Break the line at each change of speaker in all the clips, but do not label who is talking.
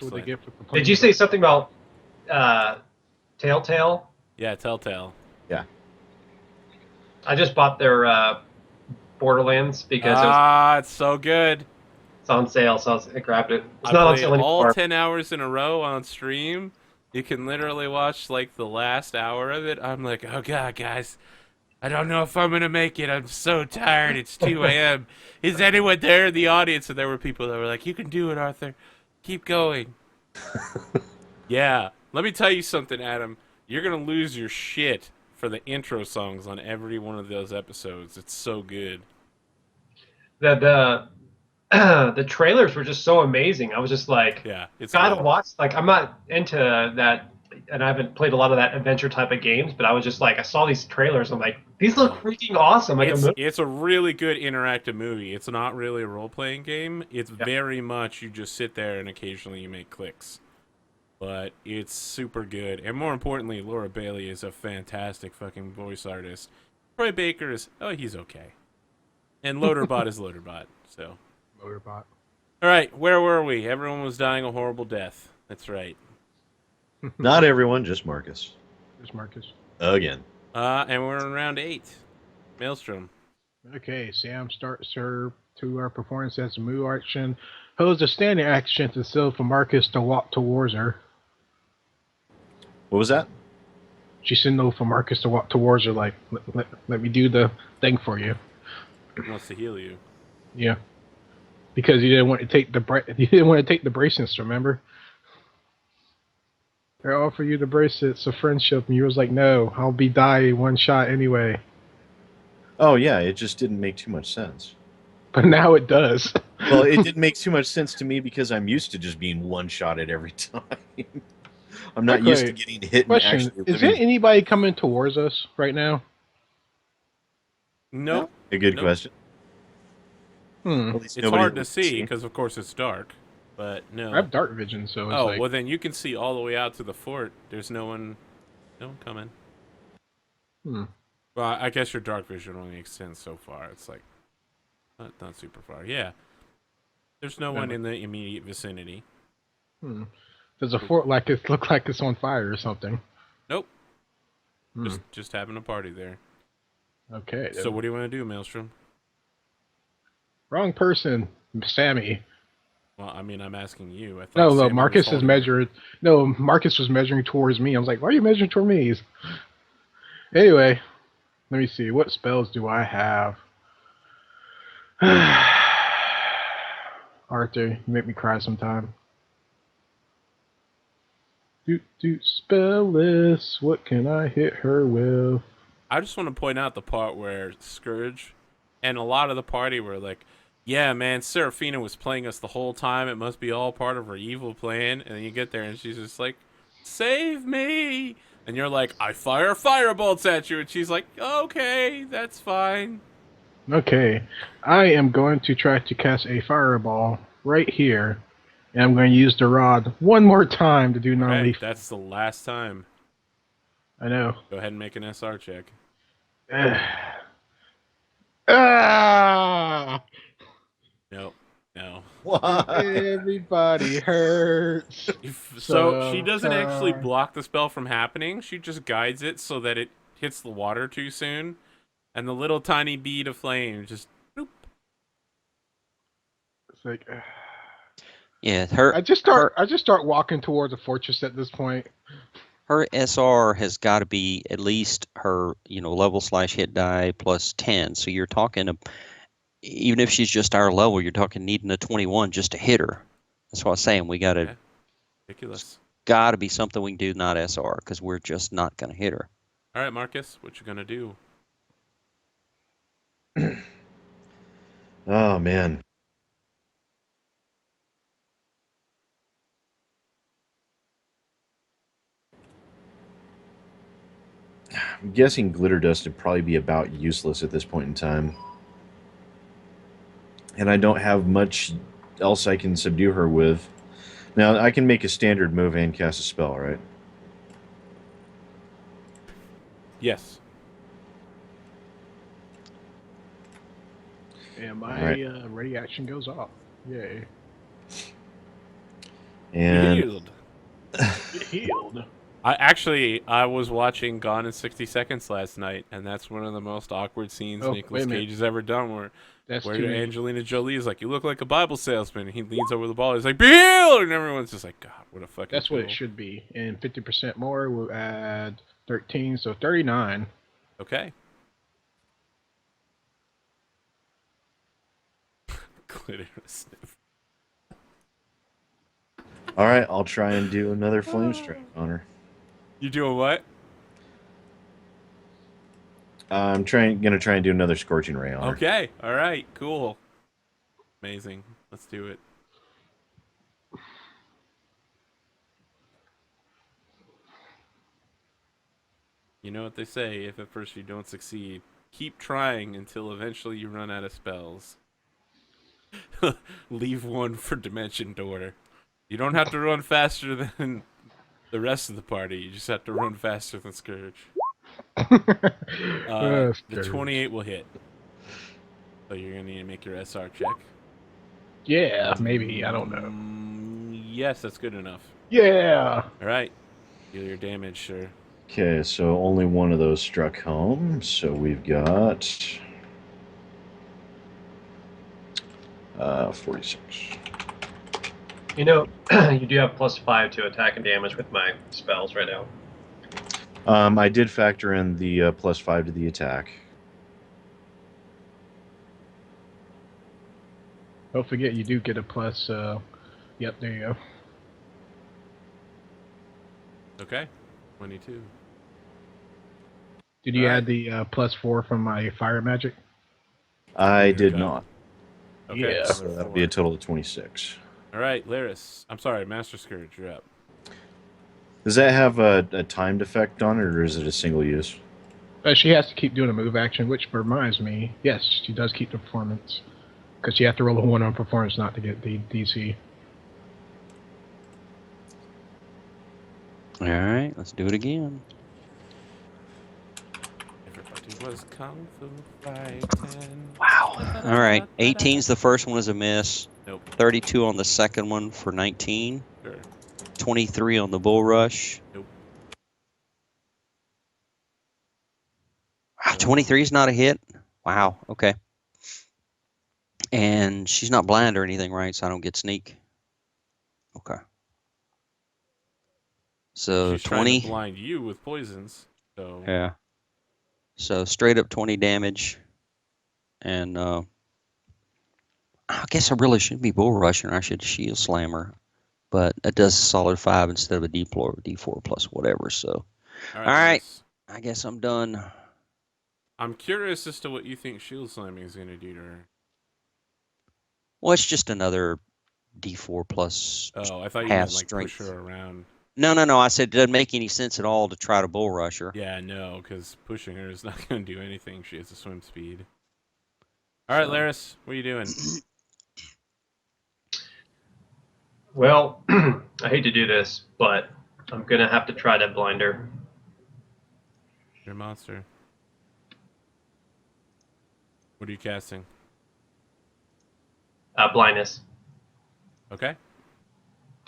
That's what they get for complaining.
Did you say something about Telltale?
Yeah, Telltale.
Yeah.
I just bought their Borderlands because
It's so good.
it's on sale, so I grabbed it. It's
I
not on
played
sale
all
anymore.
10 hours in a row on stream. You can literally watch like the last hour of it. I'm like, oh god, guys, I don't know if I'm gonna make it. I'm so tired. It's 2 a.m. Is anyone there in the audience? And there were people that were like, you can do it, Arthur. Keep going. Yeah. Let me tell you something, Adam. You're gonna lose your shit for the intro songs on every one of those episodes. It's so good.
The trailers were just so amazing. I was just like,
Yeah, it's
gotta
good.
watch. Like, I'm not into that, and I haven't played a lot of that adventure type of games. But I was just like, I saw these trailers. I'm like, these look freaking awesome. Like
It's a really good interactive movie. It's not really a role-playing game. It's very much you just sit there and occasionally you make clicks. But it's super good. And more importantly, Laura Bailey is a fantastic fucking voice artist. Troy Baker is, he's okay. And Loaderbot is Loaderbot, so.
Motorbot.
All right, where were we? Everyone was dying a horrible death. That's right.
Not everyone, just Marcus.
There's Marcus.
Again.
And we're in round 8. Maelstrom.
Okay, Sam starts her 2-hour performance as a move action. Holds a standing action to signal for Marcus to walk towards her.
What was that?
She signaled for Marcus to walk towards her, like, let me do the thing for you.
He wants to heal you.
Yeah. Because you didn't want to take the bracelets, remember? They offer you the bracelets of friendship, and you was like, no, I'll be die one shot anyway.
Oh, yeah, it just didn't make too much sense.
But now it does.
Well, it didn't make too much sense to me because I'm used to just being one-shotted every time. I'm not used to getting hit and
Question,
actually
is there anybody coming towards us right now?
Nope.
A good question.
It's hard to see because, of course, it's dark. But no.
I have dark vision, so it's
well, then you can see all the way out to the fort. There's no one coming. Well, I guess your dark vision only extends so far. It's like not super far. Yeah. There's no one in the immediate vicinity.
Does a fort look like it's on fire or something?
Nope. Just having a party there.
Okay.
So what do you want to do, Maelstrom?
Wrong person, Sammy.
Well, I mean, I'm asking you. I thought
No, Marcus is measuring. No, Marcus was measuring towards me. I was like, why are you measuring toward me? Anyway, let me see. What spells do I have? Arthur, you make me cry sometime. Spell list. What can I hit her with?
I just want to point out the part where Scourge and a lot of the party were like, yeah, man, Seraphina was playing us the whole time. It must be all part of her evil plan. And then you get there and she's just like, save me. And you're like, I fire firebolts at you. And she's like, okay, that's fine.
Okay. I am going to try to cast a fireball right here. And I'm going to use the rod one more time to do non-lethal.
Right, that's the last time.
I know.
Go ahead and make an SR check. No.
Why?
Everybody hurts.
So she doesn't actually block the spell from happening. She just guides it so that it hits the water too soon. And the little tiny bead of flame just boop.
It's like
yeah,
I just start walking towards the fortress at this point.
Her SR has got to be at least her, level/hit die plus 10. So you're talking, even if she's just our level, you're talking needing a 21 just to hit her. That's what I'm saying. We got to.
Yeah. Ridiculous.
Got to be something we can do, not SR, because we're just not going to hit her.
All right, Marcus, what you gonna do?
Oh, man. I'm guessing glitter dust would probably be about useless at this point in time. And I don't have much else I can subdue her with. Now, I can make a standard move and cast a spell, right?
Yes.
And my ready action goes off. Yay.
And
Healed.
Get healed.
I was watching Gone in 60 Seconds last night, and that's one of the most awkward scenes
Oh, wait
Nicolas
a minute.
Cage has ever done.
That's
Where
too many.
Angelina Jolie is like, "You look like a Bible salesman." And he leans over the ball. He's like, "Be healed!" And everyone's just like, "God, what a fucking."
That's what it
fool."
should be. And 50% more will add 13, so 39.
Okay. Glitter sniff.
all right, I'll try and do another flame strike on her.
You doing what?
I'm gonna try and do another scorching ray on her.
Okay. All right. Cool. Amazing. Let's do it. You know what they say, if at first you don't succeed, keep trying until eventually you run out of spells. Leave one for Dimension Door. You don't have to run faster than the rest of the party, you just have to run faster than Scourge. The 28 will hit. So you're going to need to make your SR check.
Yeah, maybe. I don't know.
Yes, that's good enough.
Yeah.
Alright. Deal your damage, sir.
Okay, so only one of those struck home. So we've got 46.
You know, you do have +5 to attack and damage with my spells right now.
I did factor in the +5 to the attack.
Don't forget you do get a plus. Yep, there you go.
Okay. 22.
Did you
Alright.
add the +4 from my fire magic?
I did
Okay.
not.
Okay.
Yeah.
So that'll be a total of 26.
Alright, Laris. I'm sorry, Master Scourge, you're up.
Does that have a timed effect on it, or is it a single use?
She has to keep doing a move action, which reminds me, yes, she does keep the performance. Because you have to roll a 1 on performance not to get the DC.
All right, let's do it again.
Everybody was kung fu fighting.
Wow. All right, 18's the first one is a miss.
Nope.
32 on the second one for 19.
Sure.
23 on the bull rush.
Nope.
Wow, 23 is not a hit. Wow. Okay. And she's not blind or anything, right? So I don't get sneak. Okay. So
She's trying
20.
to blind you with poisons. So
Yeah. So straight up 20 damage. And I guess I really shouldn't be bull rushing her. I should shield slam her. But it does a solid 5 instead of a D4 plus whatever. So
all
right.
Laris.
I guess I'm done.
I'm curious as to what you think shield slamming is going to do to her.
Well, it's just another D4 plus.
Oh, I thought you
half
meant like
strength.
push her around.
No. I said it doesn't make any sense at all to try to bull rush her.
Yeah, no, because pushing her is not going to do anything. She has a swim speed. All right, Laris, what are you doing?
Well, I hate to do this, but I'm going to have to try to blind her.
Your monster. What are you casting?
Blindness.
Okay.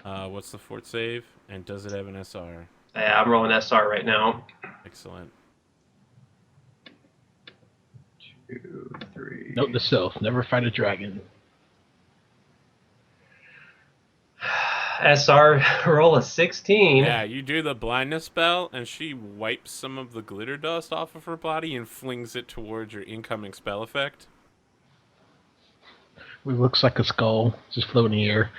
What's the fort save? And does it have an SR?
Yeah, I'm rolling SR right now.
Excellent.
2, 3.
Note to self, never fight a dragon.
SR roll a 16.
Yeah, you do the blindness spell, and she wipes some of the glitter dust off of her body and flings it towards your incoming spell effect.
It looks like a skull just floating in the air.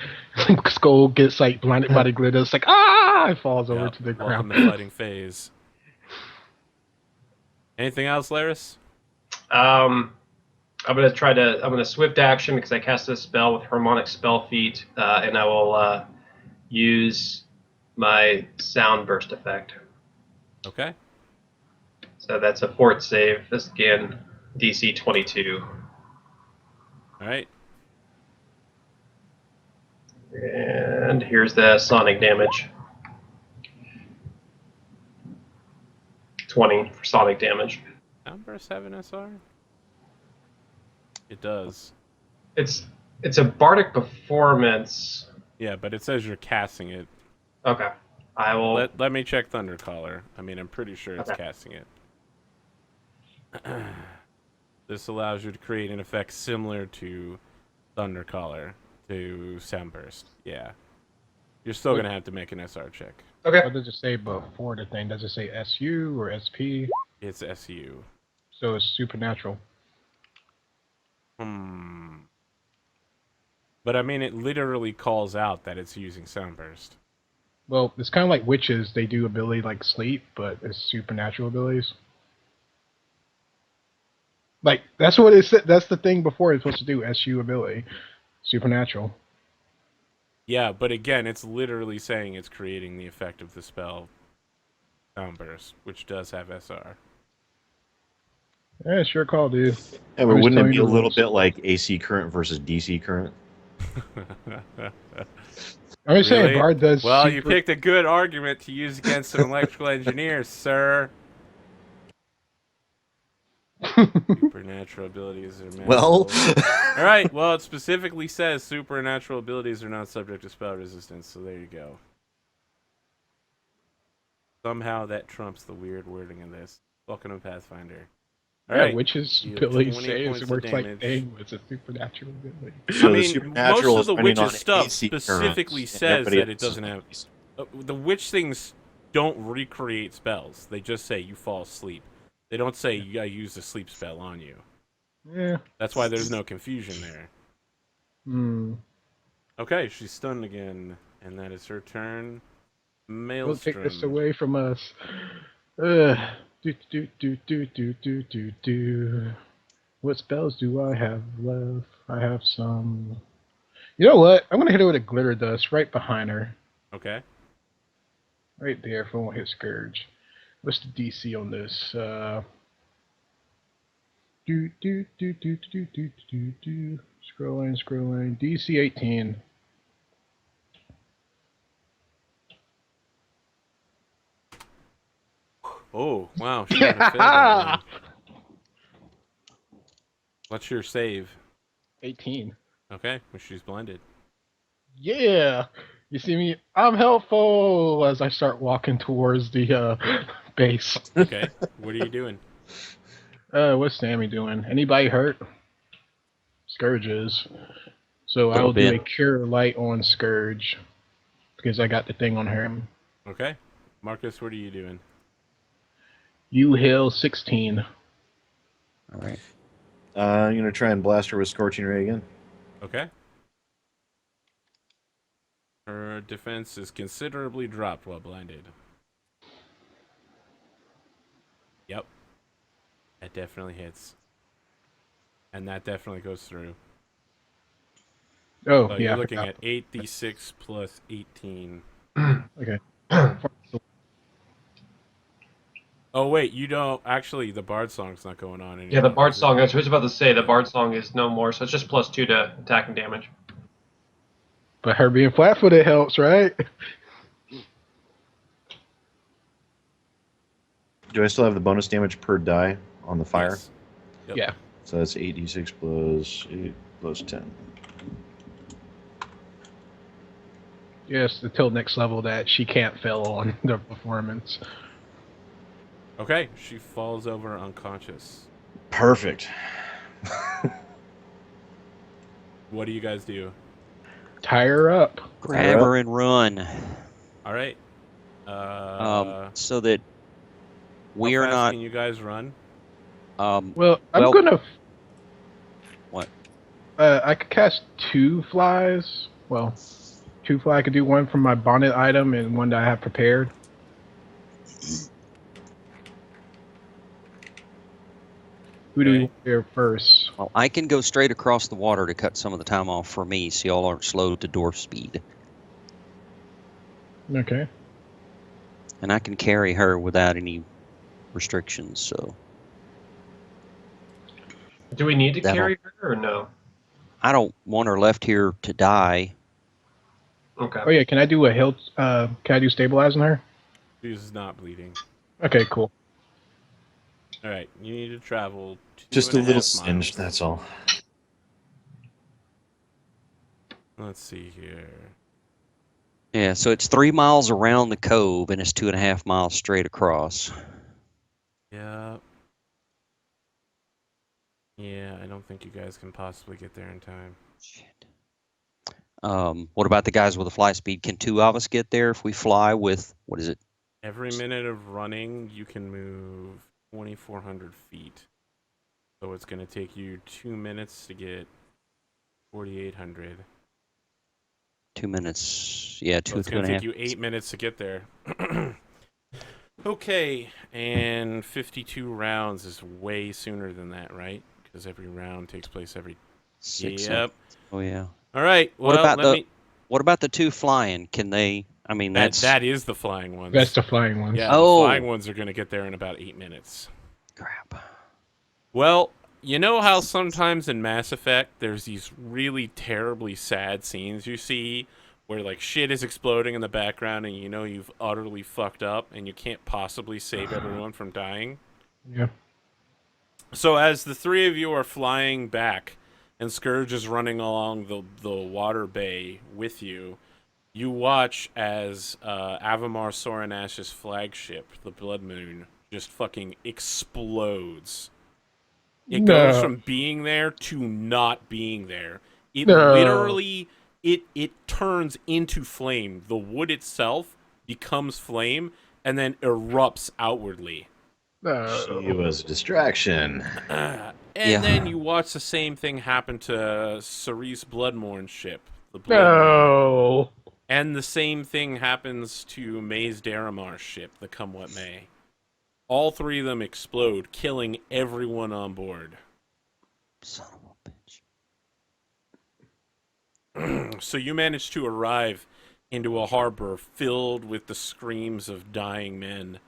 Skull gets like blinded by the glitter. It's like it falls over
Yep,
to the
welcome
ground.
to fighting phase. Anything else, Laris?
I'm gonna swift action because I cast this spell with harmonic spell feat, and I will use my sound burst effect.
Okay.
So that's a fort save. This again, DC 22.
All right.
And here's the sonic damage. 20 for sonic damage.
Soundburst have an SR? It does.
It's a bardic performance.
Yeah, but it says you're casting it.
Okay. I will.
Let me check Thundercaller. I mean, I'm pretty sure it's
Okay.
casting it. This allows you to create an effect similar to Thundercaller, to Soundburst. Yeah. You're still going to have to make an SR check.
Okay.
What does it say before the thing? Does it say SU or SP?
It's SU.
So it's supernatural.
But I mean, it literally calls out that it's using Soundburst.
Well, it's kind of like witches. They do ability like sleep, but it's supernatural abilities. Like, that's what it said. That's the thing before it's supposed to do. SU ability. Supernatural.
Yeah, but again, it's literally saying it's creating the effect of the spell Soundburst, which does have SR.
Yeah, sure call, dude.
Yeah,
I'm
but
just
wouldn't it
telling
be
you
a
the
little
rules.
bit like AC current versus DC current?
I'm just saying,
Really?
Bard does.
Well, you picked a good argument to use against an electrical engineer, sir. Supernatural abilities are magical.
Well,
All right. Well, it specifically says supernatural abilities are not subject to spell resistance. So there you go. Somehow that trumps the weird wording of this. Welcome to Pathfinder. All
Yeah,
right.
witches
You have
ability
20
says
points
it
of
works like
damage.
thing. It's a supernatural ability.
so
I
the
mean,
supernatural
most of the
is running
witch's
on
stuff
AC
specifically
current, and
says
everybody
that it
else is
doesn't
on
have.
AC.
The witch things don't recreate spells. They just say you fall asleep. They don't say you gotta use a sleep spell on you.
Yeah.
That's why there's no confusion there.
Hmm.
Okay, she's stunned again, and that is her turn.
Don't take this
Maelstrom.
away from us. Do. What spells do I have left? I have some. You know what? I'm gonna hit her with a glitter dust right behind her.
Okay.
Right there if I won't hit Scourge. What's the DC on this? Scrolling. DC 18.
Oh, wow. She might have failed that one. What's your save?
18.
Okay, well, she's blinded.
Yeah. You see me? I'm helpful as I start walking towards the base.
Okay, what are you doing?
What's Sammy doing? Anybody hurt? Scourge is. So I
Little
will do a
bit.
cure light on Scourge because I got the thing on him.
Okay. Marcus, what are you doing?
You heal 16.
All right.
I'm gonna try and blast her with Scorching Ray again.
Okay. Her defense is considerably dropped while blinded. Yep. That definitely hits. And that definitely goes through.
Oh,
So
yeah.
you're looking at 8d6 plus 18.
Okay.
Oh, wait, you don't... Actually, the Bard song's not going on anymore.
Yeah, the Bard
is it?
song. I was just about to say the Bard song is no more, so it's just +2 to attack and damage.
But her being flat-footed helps, right?
Do I still have the bonus damage per die on the fire?
Yes. Yep.
Yeah.
So that's 8d6 plus 8 plus 10.
Yes, until next level that she can't fail on the performance.
Okay, she falls over unconscious.
Perfect.
What do you guys do?
Tie her up.
Grab her and run.
All right.
So that we
how
are
fast
not.
can you guys run?
Well, I'm
Well-
gonna.
What?
I could cast 2 flies. Well, 2 fly. I could do one from my bonnet item and one that I have prepared. Who do you
Okay.
want here first?
Well, I can go straight across the water to cut some of the time off for me, so y'all aren't slowed to dwarf speed.
Okay.
And I can carry her without any restrictions. So
Do we need to
That'll-
carry her or no?
I don't want her left here to die.
Okay.
Oh yeah, can I do a hilt? Can I do stabilizing her?
She's not bleeding.
Okay, cool.
All right, you need to travel.
Just a
2.5
little
miles.
singed, that's all.
Let's see here.
Yeah, so it's 3 miles around the cove, and it's 2.5 miles straight across.
Yeah. Yeah, I don't think you guys can possibly get there in time.
Shit. What about the guys with the fly speed? Can 2 of us get there if we fly with, what is it?
Every minute of running, you can move 2,400 feet. So it's going to take you 2 minutes to get 4,800.
2 minutes. Yeah,
So
two
it's
and
going
a
to
half.
take you 8 minutes to get there. Okay, and 52 rounds is way sooner than that, right? Because every round takes place every...
6
Yep.
seconds. Oh yeah.
All right,
What
well,
about
let me...
What about the 2 flying? Can they? I mean, that's
That is the flying ones.
That's the flying ones.
Yeah,
Oh.
the flying ones are going to get there in about 8 minutes.
crap.
Well, you know how sometimes in Mass Effect there's these really terribly sad scenes you see where like shit is exploding in the background and you know you've utterly fucked up and you can't possibly save everyone from dying?
Yeah.
So as the three of you are flying back and Scourge is running along the water bay with you, you watch as Avamar Soranash's flagship, the Blood Moon, just fucking explodes. It goes from being there to not being there. It literally it turns into flame. The wood itself becomes flame and then erupts outwardly.
She was a distraction.
And
Yeah.
then you watch the same thing happen to Cerise Bloodmourn's ship, the Blood Moon.
No.
And the same thing happens to Maze Daramar's ship, the Come What May. All three of them explode, killing everyone on board.
Son of a bitch.
So you manage to arrive into a harbor filled with the screams of dying men.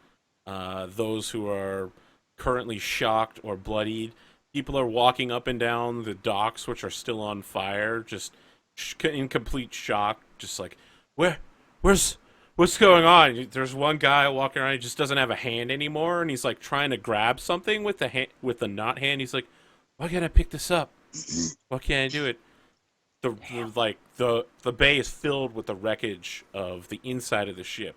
Those who are currently shocked or bloodied. People are walking up and down the docks, which are still on fire, just in complete shock. Just like, what's going on? There's one guy walking around, he just doesn't have a hand anymore, and he's like trying to grab something with the not hand. He's like, why can't I pick this up? Why can't I do it? The bay is filled with the wreckage of the inside of the ship.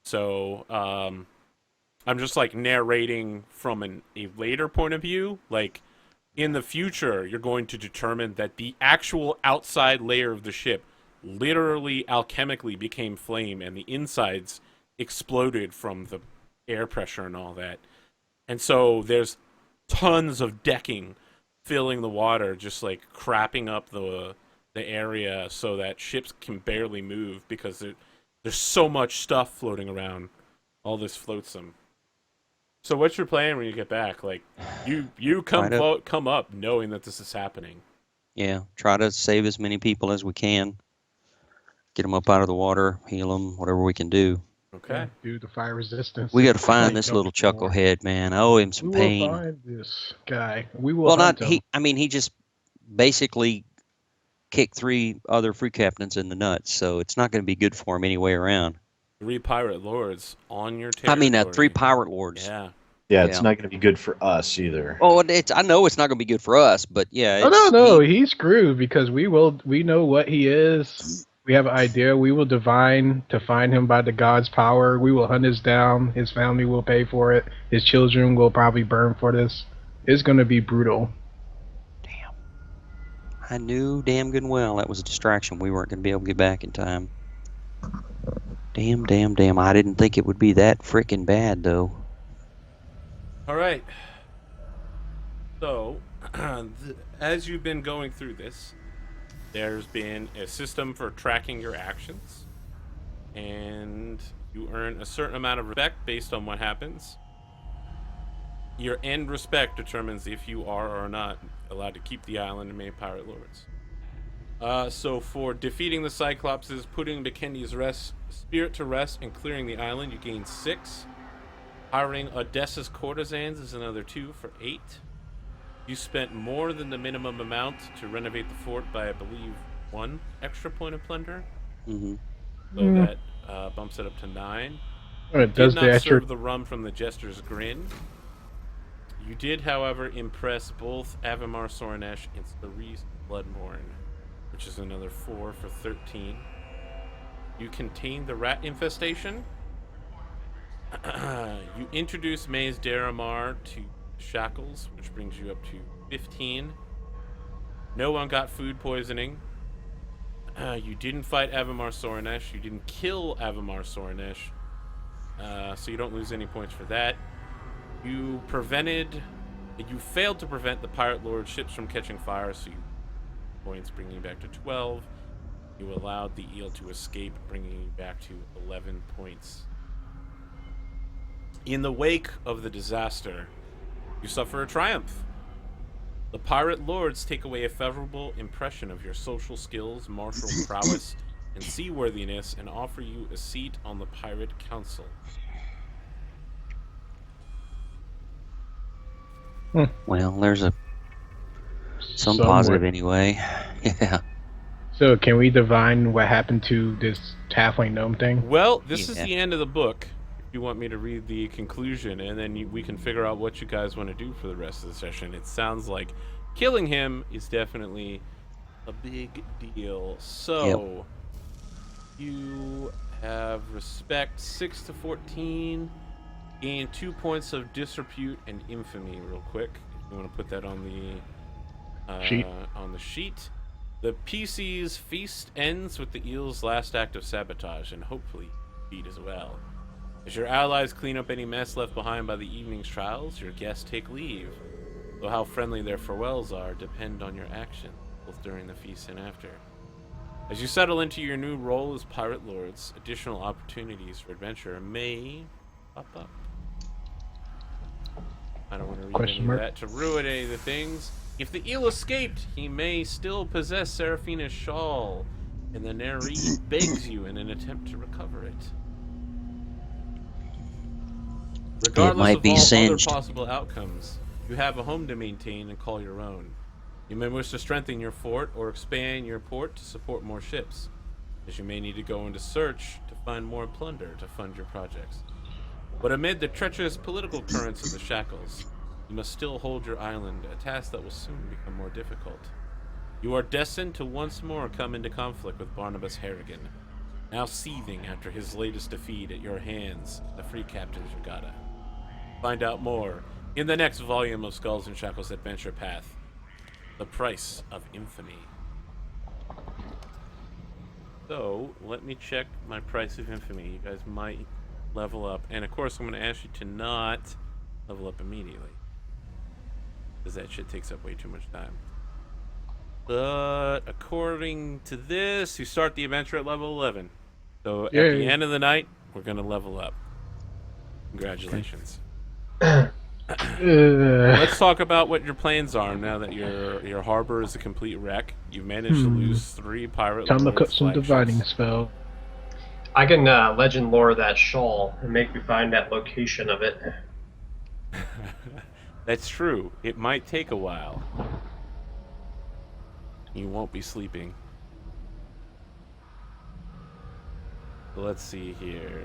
So I'm just like narrating from a later point of view. Like in the future, you're going to determine that the actual outside layer of the ship literally alchemically became flame, and the insides exploded from the air pressure and all that. And so there's tons of decking filling the water, just like crapping up the area so that ships can barely move because there's so much stuff floating around. All this floats them. So what's your plan when you get back? Like you come up knowing that this is happening.
Yeah, try to save as many people as we can. Get them up out of the water, heal them, whatever we can do.
Okay.
Do the fire resistance.
We got to find
Like
this
no
little
before.
chucklehead, man. I owe him some
We
pain.
will find this guy. We will
Well,
hunt
not
him.
he. I mean, he just basically kicked 3 other free captains in the nuts, so it's not going to be good for him any way around.
3 pirate lords on your
I
territory.
mean, 3 pirate lords.
Yeah.
Yeah, it's
Yeah.
not going to be good for us either.
Oh, I know it's not going to be good for us, but yeah.
No, he's screwed because we know what he is. We have an idea. We will divine to find him by the god's power. We will hunt us down. His family will pay for it. His children will probably burn for this. It's going to be brutal.
Damn. I knew damn good and well that was a distraction. We weren't going to be able to get back in time. Damn. I didn't think it would be that freaking bad, though.
All right. So, as you've been going through this, there's been a system for tracking your actions, and you earn a certain amount of respect based on what happens. Your end respect determines if you are or not allowed to keep the island and remain pirate lords. So for defeating the Cyclopses, putting Bekendi's spirit to rest, and clearing the island, you gain 6. Hiring Odessa's courtesans is another 2 for 8. You spent more than the minimum amount to renovate the fort by, I believe, 1 extra point of plunder.
Mm-hmm.
So that bumps it up to 9.
It
Did
does
not
the extra.
serve the rum from the Jester's Grin. You did, however, impress both Avamar Sornesh and Cerise Bloodmourn, which is another 4 for 13. You contain the rat infestation. You introduce Maze Daramar to Shackles, which brings you up to 15. No one got food poisoning. You didn't fight Avamar Soranesh. You didn't kill Avamar Soranesh. So you don't lose any points for that. You failed to prevent the Pirate Lord ships from catching fire, so you points, bringing you back to 12. You allowed the eel to escape, bringing you back to 11 points. In the wake of the disaster, you suffer a triumph. The Pirate Lords take away a favorable impression of your social skills, martial prowess, and seaworthiness, and offer you a seat on the Pirate Council.
Well, there's some
Somewhat.
positive anyway. Yeah.
So can we divine what happened to this halfling gnome thing?
Well, this is
Yeah.
the end of the book. If you want me to read the conclusion, and then we can figure out what you guys want to do for the rest of the session. It sounds like killing him is definitely a big deal. So, you have respect 6 to 14. Gain 2 points of disrepute and infamy, real quick. If you want to put that on the
Sheet.
on the sheet. The PC's feast ends with the eel's last act of sabotage, and hopefully feed as well. As your allies clean up any mess left behind by the evening's trials, your guests take leave. Though how friendly their farewells are depend on your action, both during the feast and after. As you settle into your new role as Pirate Lords, additional opportunities for adventure may pop up. I don't want to read
Question
any
mark?
of that to ruin any of the things. If the eel escaped, he may still possess Seraphina's shawl, and the Neree begs you in an attempt to recover it. Regardless
might
of
be
all other
singed.
possible outcomes, you have a home to maintain and call your own. You may wish to strengthen your fort or expand your port to support more ships, as you may need to go into search to find more plunder to fund your projects. But amid the treacherous political currents of the Shackles, you must still hold your island, a task that will soon become more difficult. You are destined to once more come into conflict with Barnabas Harrigan, now seething after his latest defeat at your hands, the Free Captain's Regatta. Find out more in the next volume of Skulls and Shackles Adventure Path, The Price of Infamy. So, let me check my Price of Infamy. You guys might level up. And of course, I'm going to ask you to not level up immediately, because that shit takes up way too much time. But according to this, you start the adventure at level 11. So at the
Yay.
end of the night, we're going to level up. Congratulations. Let's talk about what your plans are now that your harbor is a complete wreck. You've managed to lose 3 pirate
Time to
lords'
cut some
flagships.
divining spell.
I can legend lore that shawl and make me find that location of it.
That's true. It might take a while. You won't be sleeping. Let's see here.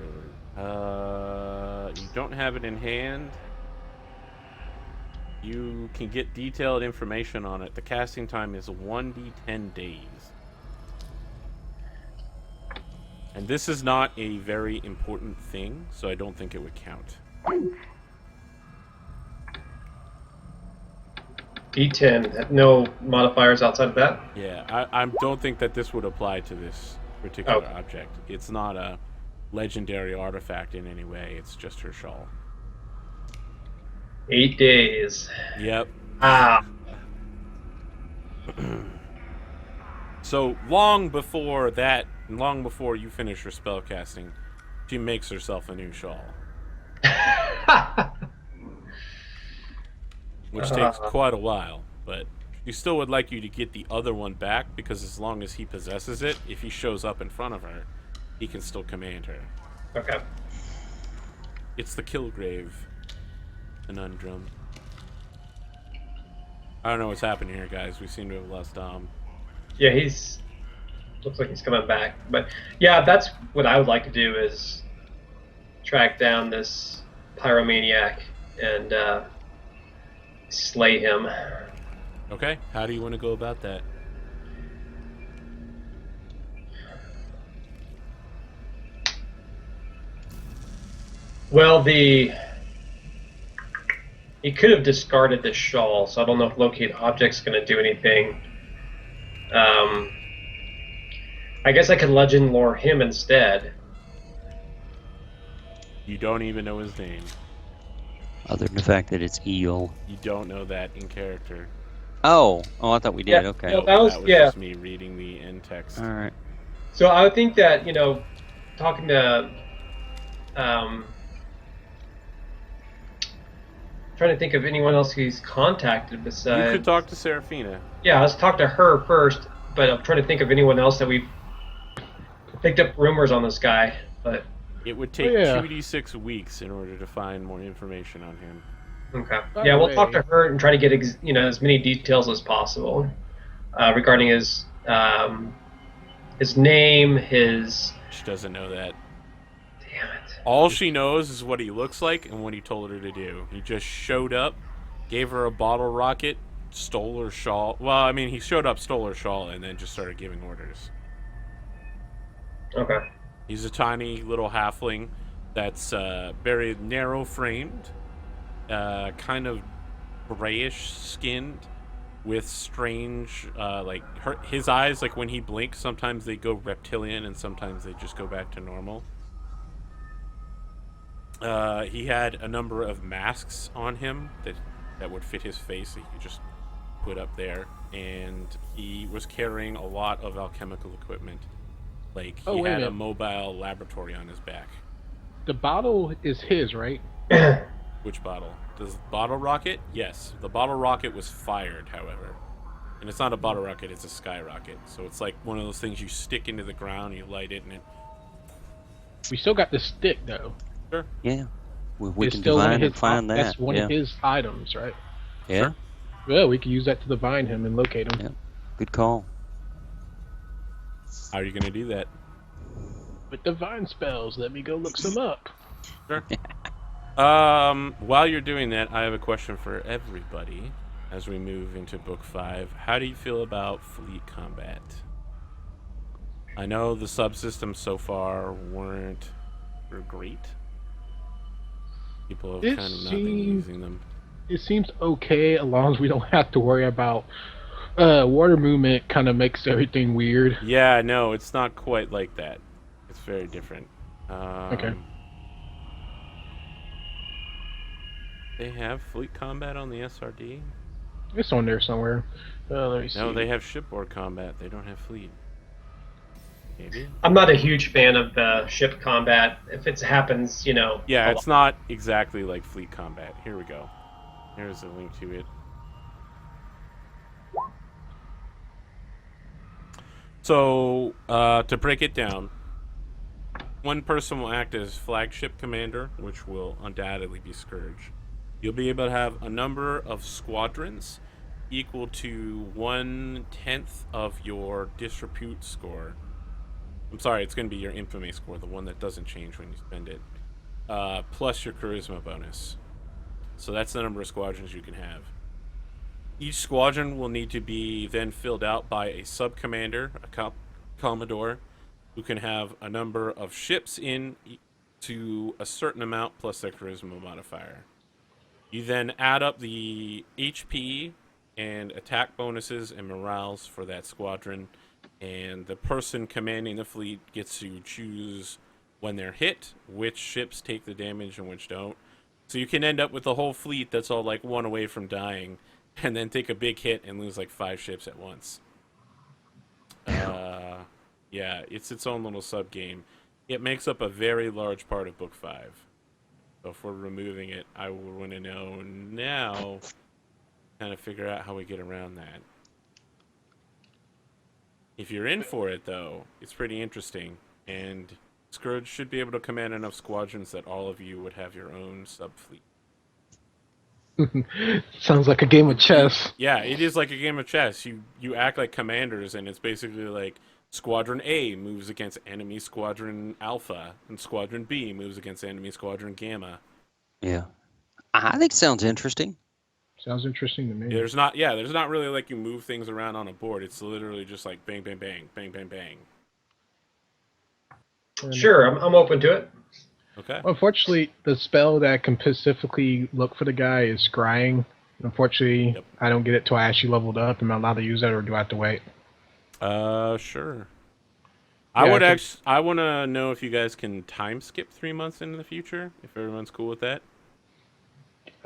You don't have it in hand. You can get detailed information on it. The casting time is 1d10 days. And this is not a very important thing, so I don't think it would count.
D10. No modifiers outside of that?
Yeah, I don't think that this would apply to this particular object. It's not a legendary artifact in any way. It's just her shawl.
8 days.
Yep.
Ah.
So long before that, long before you finish your spell casting, she makes herself a new shawl, which takes quite a while. But she still would like you to get the other one back, because as long as he possesses it, if he shows up in front of her, he can still command her.
Okay.
It's the Killgrave conundrum. I don't know what's happening here, guys. We seem to have lost Dom.
Yeah, looks like he's coming back. But yeah, that's what I would like to do, is track down this pyromaniac and slay him.
Okay, how do you want to go about that?
Well, he could have discarded the shawl, so I don't know if locate object's going to do anything. I guess I could legend lore him instead.
You don't even know his name.
Other than the fact that it's eel.
You don't know that in character.
Oh, I thought we did.
Yeah,
Okay.
no,
Nope,
that was
just me reading the end text.
All right.
So I would think that, talking to, trying to think of anyone else he's contacted besides.
You could talk to Serafina.
Yeah, let's talk to her first. But I'm trying to think of anyone else that we've picked up rumors on this guy. But
It would take
yeah.
2d6 weeks in order to find more information on him.
okay,
By
yeah,
the
we'll talk
way-
to her and try to get as many details as possible regarding his name, his.
She doesn't know that.
Damn it.
All she knows is what he looks like and what he told her to do. He just showed up, gave her a bottle rocket, stole her shawl. Well, I mean, he showed up, stole her shawl, and then just started giving orders.
Okay.
He's a tiny little halfling that's very narrow-framed, kind of grayish-skinned, with strange, his eyes, like when he blinks, sometimes they go reptilian and sometimes they just go back to normal. He had a number of masks on him that would fit his face that you could just put up there, and he was carrying a lot of alchemical equipment. Like, he
wait a
had a
minute.
mobile laboratory on his back.
The bottle is his, right?
Which bottle? Does the bottle rocket? Yes. The bottle rocket was fired, however. And it's not a bottle rocket, it's a skyrocket. So it's like one of those things you stick into the ground, you light it, and it...
We still got the stick though.
Sure.
Yeah. We
It's
can
still one of
divine
his.
and find that.
That's one
yeah.
of his items, right?
Yeah.
Well, we can use that to divine him and locate him.
Yeah. Good call.
How are you going to do that?
With divine spells, let me go look some up.
Sure. While you're doing that, I have a question for everybody as we move into Book 5. How do you feel about fleet combat? I know the subsystems so far were great. People have
It
kind of not been
seems-
using them.
It seems okay as long as we don't have to worry about water movement. Kind of makes everything weird.
Yeah, no, it's not quite like that. It's very different.
Okay.
They have fleet combat on the SRD?
It's on there somewhere. Let me see.
No, they have shipboard combat. They don't have fleet. Maybe?
I'm not a huge fan of ship combat. If it happens,
Yeah, it's not exactly like fleet combat. Here we go. Here's a link to it. So, to break it down, one person will act as flagship commander, which will undoubtedly be Scourge. You'll be able to have a number of squadrons equal to 1/10 of your disrepute score. I'm sorry, it's going to be your infamy score, the one that doesn't change when you spend it, plus your charisma bonus. So that's the number of squadrons you can have. Each squadron will need to be then filled out by a sub-commander, a commodore, who can have a number of ships in to a certain amount plus their charisma modifier. You then add up the HP and attack bonuses and morales for that squadron, and the person commanding the fleet gets to choose when they're hit, which ships take the damage and which don't. So you can end up with a whole fleet that's all like one away from dying, and then take a big hit and lose like 5 ships at once. Yeah, it's its own little sub-game. It makes up a very large part of Book 5. So if we're removing it, I would want to know now, kind of figure out how we get around that. If you're in for it, though, it's pretty interesting, and Scourge should be able to command enough squadrons that all of you would have your own sub-fleet.
Sounds like a game of chess.
Yeah, it is like a game of chess. You act like commanders, and it's basically like Squadron A moves against enemy Squadron Alpha, and Squadron B moves against enemy Squadron Gamma.
Yeah. I think sounds interesting.
Sounds interesting to me.
There's not really like you move things around on a board. It's literally just like bang, bang, bang, bang, bang, bang.
Sure, I'm open to it.
Okay.
Unfortunately, the spell that can specifically look for the guy is scrying. Unfortunately,
Yep.
I don't get it till I actually leveled up. Am I allowed to use that, or do I have to wait?
Sure.
Yeah,
I want to know if you guys can time skip 3 months into the future. If everyone's cool with that.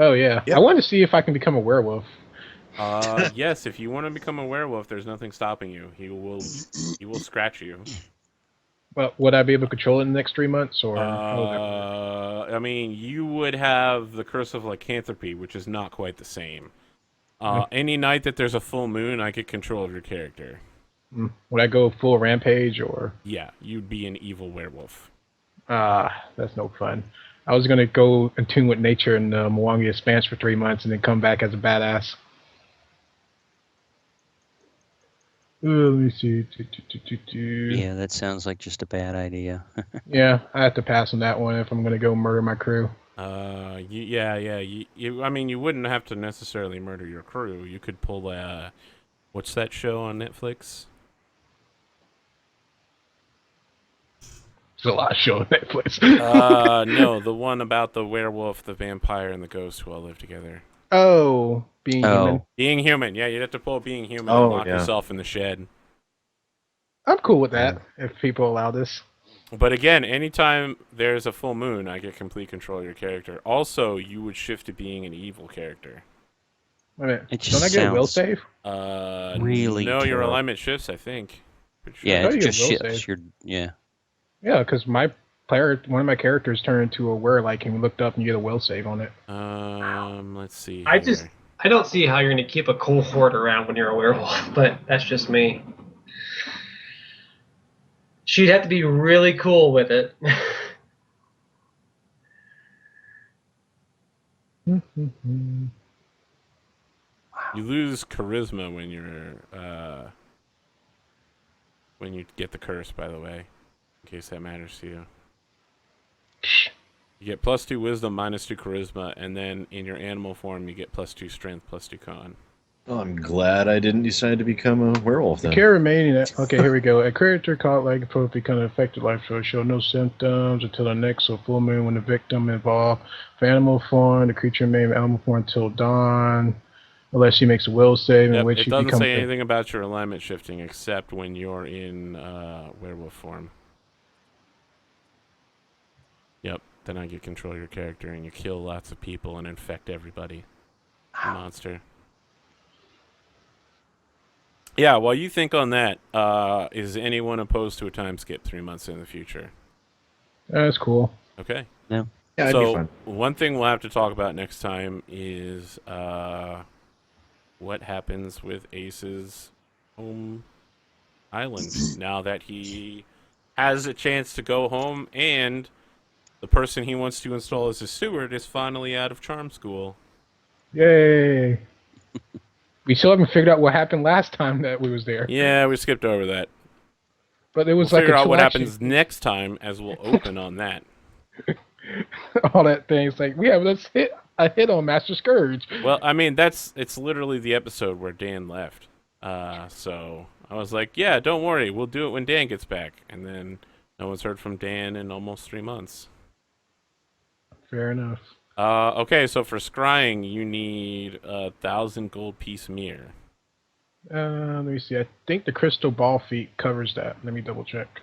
Oh yeah,
Yep.
I want to see if I can become a werewolf.
Yes. If you want to become a werewolf, there's nothing stopping you. He will scratch you.
But would I be able to control it in the next 3 months, or how would that work?
I mean, you would have the curse of lycanthropy, which is not quite the same. Any night that there's a full moon, I get control of your character.
Would I go full rampage, or
Yeah, you'd be an evil werewolf.
that's no fun. I was gonna go in tune with nature in the Mwangi Expanse for 3 months and then come back as a badass. Let me see.
Yeah, that sounds like just a bad idea.
Yeah, I have to pass on that one if I'm gonna go murder my crew.
Yeah. I mean, you wouldn't have to necessarily murder your crew. You could pull what's that show on Netflix?
It's a lot of show on Netflix.
No, the one about the werewolf, the vampire, and the ghost who all live together.
Oh, being human.
Oh,
Being human, yeah, you'd have to pull being human and
Oh,
lock
yeah.
yourself in the shed.
I'm cool with that if people allow this.
But again, anytime there's a full moon, I get complete control of your character. Also, you would shift to being an evil character.
Wait a minute.
it
Don't I
just
get a will
sounds
save?
really
No, your
terrible.
alignment shifts, I think. Pretty sure.
Yeah,
I thought
it
you
just
will
shifts.
save.
Your yeah.
Yeah, because one of my characters turned into a were-like, and we looked up and you get a will save on it.
Let's see.
I don't see how you're going to keep a cohort around when you're a werewolf, but that's just me. She'd have to be really cool with it.
You lose charisma when you get the curse, by the way, in case that matters to you. You get +2 wisdom, -2 charisma, and then in your animal form you get +2 strength, +2 con.
Well, I'm glad I didn't decide to become a werewolf
The
then.
care remaining. Okay, here we go. A character caught like approach become affected life so show no symptoms until the next full moon when the victim involved. For animal form, the creature remain animal form until dawn, unless she makes a will save in
Yep,
which
it
she
doesn't
becomes.
say anything about your alignment shifting except when you're in werewolf form. Yep, then I get control of your character and you kill lots of people and infect everybody. Monster. Yeah, while you think on that, is anyone opposed to a time skip 3 months in the future?
That's cool.
Okay.
No.
Yeah, I'd be
So
fine.
one thing we'll have to talk about next time is what happens with Ace's home island now that he has a chance to go home and the person he wants to install as his steward is finally out of charm school.
Yay! We still haven't figured out what happened last time that we was there.
Yeah, we skipped over that.
But it
We'll
was like
figure
a
out what
two-action.
happens next time as we'll open on that.
All that thing. It's like we have a hit on Master Scourge.
Well, I mean, it's literally the episode where Dan left. So I was like, yeah, don't worry, we'll do it when Dan gets back. And then no one's heard from Dan in almost 3 months.
Fair enough.
Okay, so for scrying, you need 1,000 gold piece mirror.
Let me see. I think the crystal ball feat covers that. Let me double check.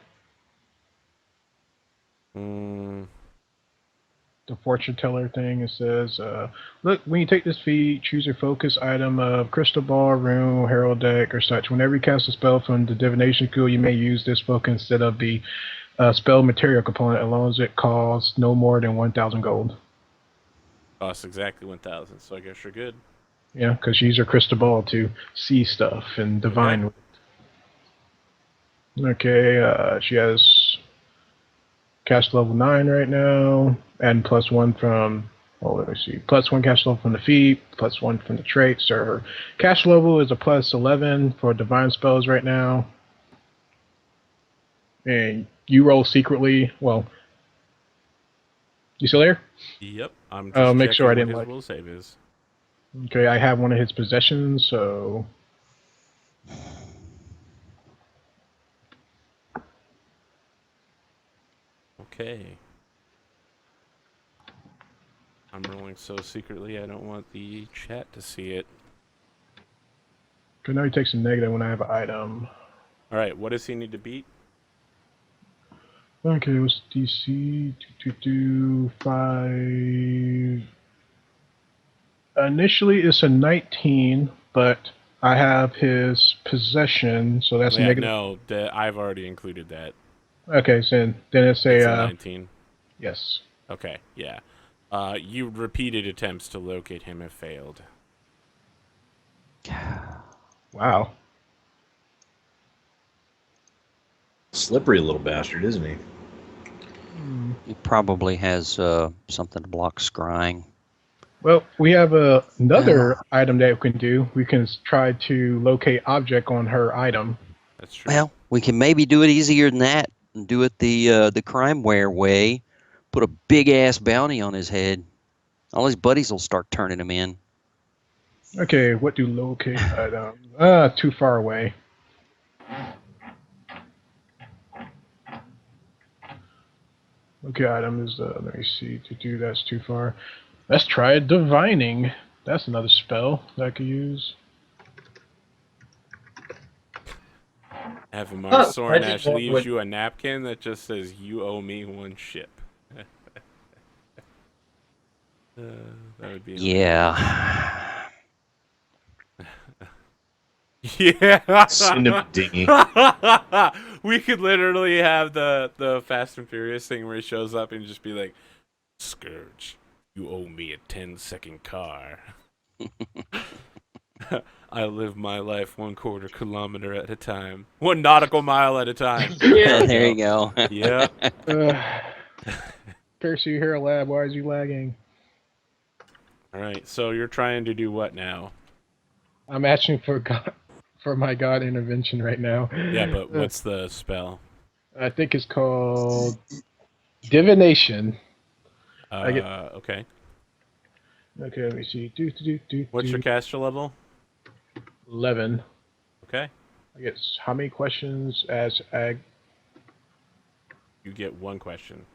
Mm,
The fortune teller thing. It says, look, when you take this feat, choose your focus item of crystal ball, rune, herald deck, or such. Whenever you cast a spell from the divination school, you may use this focus instead of the spell material component, as long as it costs no more than 1,000 gold.
costs exactly 1,000, so I guess you're good.
Yeah, because you use your crystal ball to see stuff and divine. Okay, she has cast level 9 right now, and +1 from, let me see, +1 cast level from the feat, +1 from the traits. So her cast level is a +11 for divine spells right now. And you roll secretly. Well, you still there?
Yep, I'm
Oh,
just
make sure I
checking
didn't
what
like.
his will save is.
Okay, I have one of his possessions, so
Okay. I'm rolling so secretly I don't want the chat to see it.
Okay, now he takes a negative when I have an item.
All right, what does he need to beat?
Okay, what's DC? 5. Initially, it's a 19, but I have his possession, so that's
Yeah,
negative.
no, I've already included that.
Okay, so then it's
It's a 19.
Yes.
Okay, yeah. You repeated attempts to locate him have failed.
Wow.
Slippery little bastard, isn't he?
He probably has something to block scrying.
Well, we have another item that we can do. We can try to locate object on her item.
That's true.
Well, we can maybe do it easier than that and do it the crimeware way. Put a big ass bounty on his head. All his buddies will start turning him in.
Okay, what do locate item? Too far away. Okay, item is let me see. To do that's too far. Let's try divining. That's another spell that I could use.
Avamar Sornash
Legend
leaves
would-
you a napkin that just says, "You owe me one ship." That would be
Yeah.
yeah.
Send him a dinghy.
We could literally have the Fast and Furious thing where he shows up and just be like, "Scourge, you owe me a 10-second car." I live my life 1/4 kilometer at a time, 1 nautical mile at a time.
Yeah.
There you go.
Yeah.
Percy, you're here, lab. Why is you lagging?
All right. So you're trying to do what now?
I'm asking for God, for my God intervention right now.
Yeah, but what's the spell?
I think it's called divination.
Okay.
Okay, let me see.
What's your caster level?
11.
Okay.
I get how many questions as ag?
You get 1 question.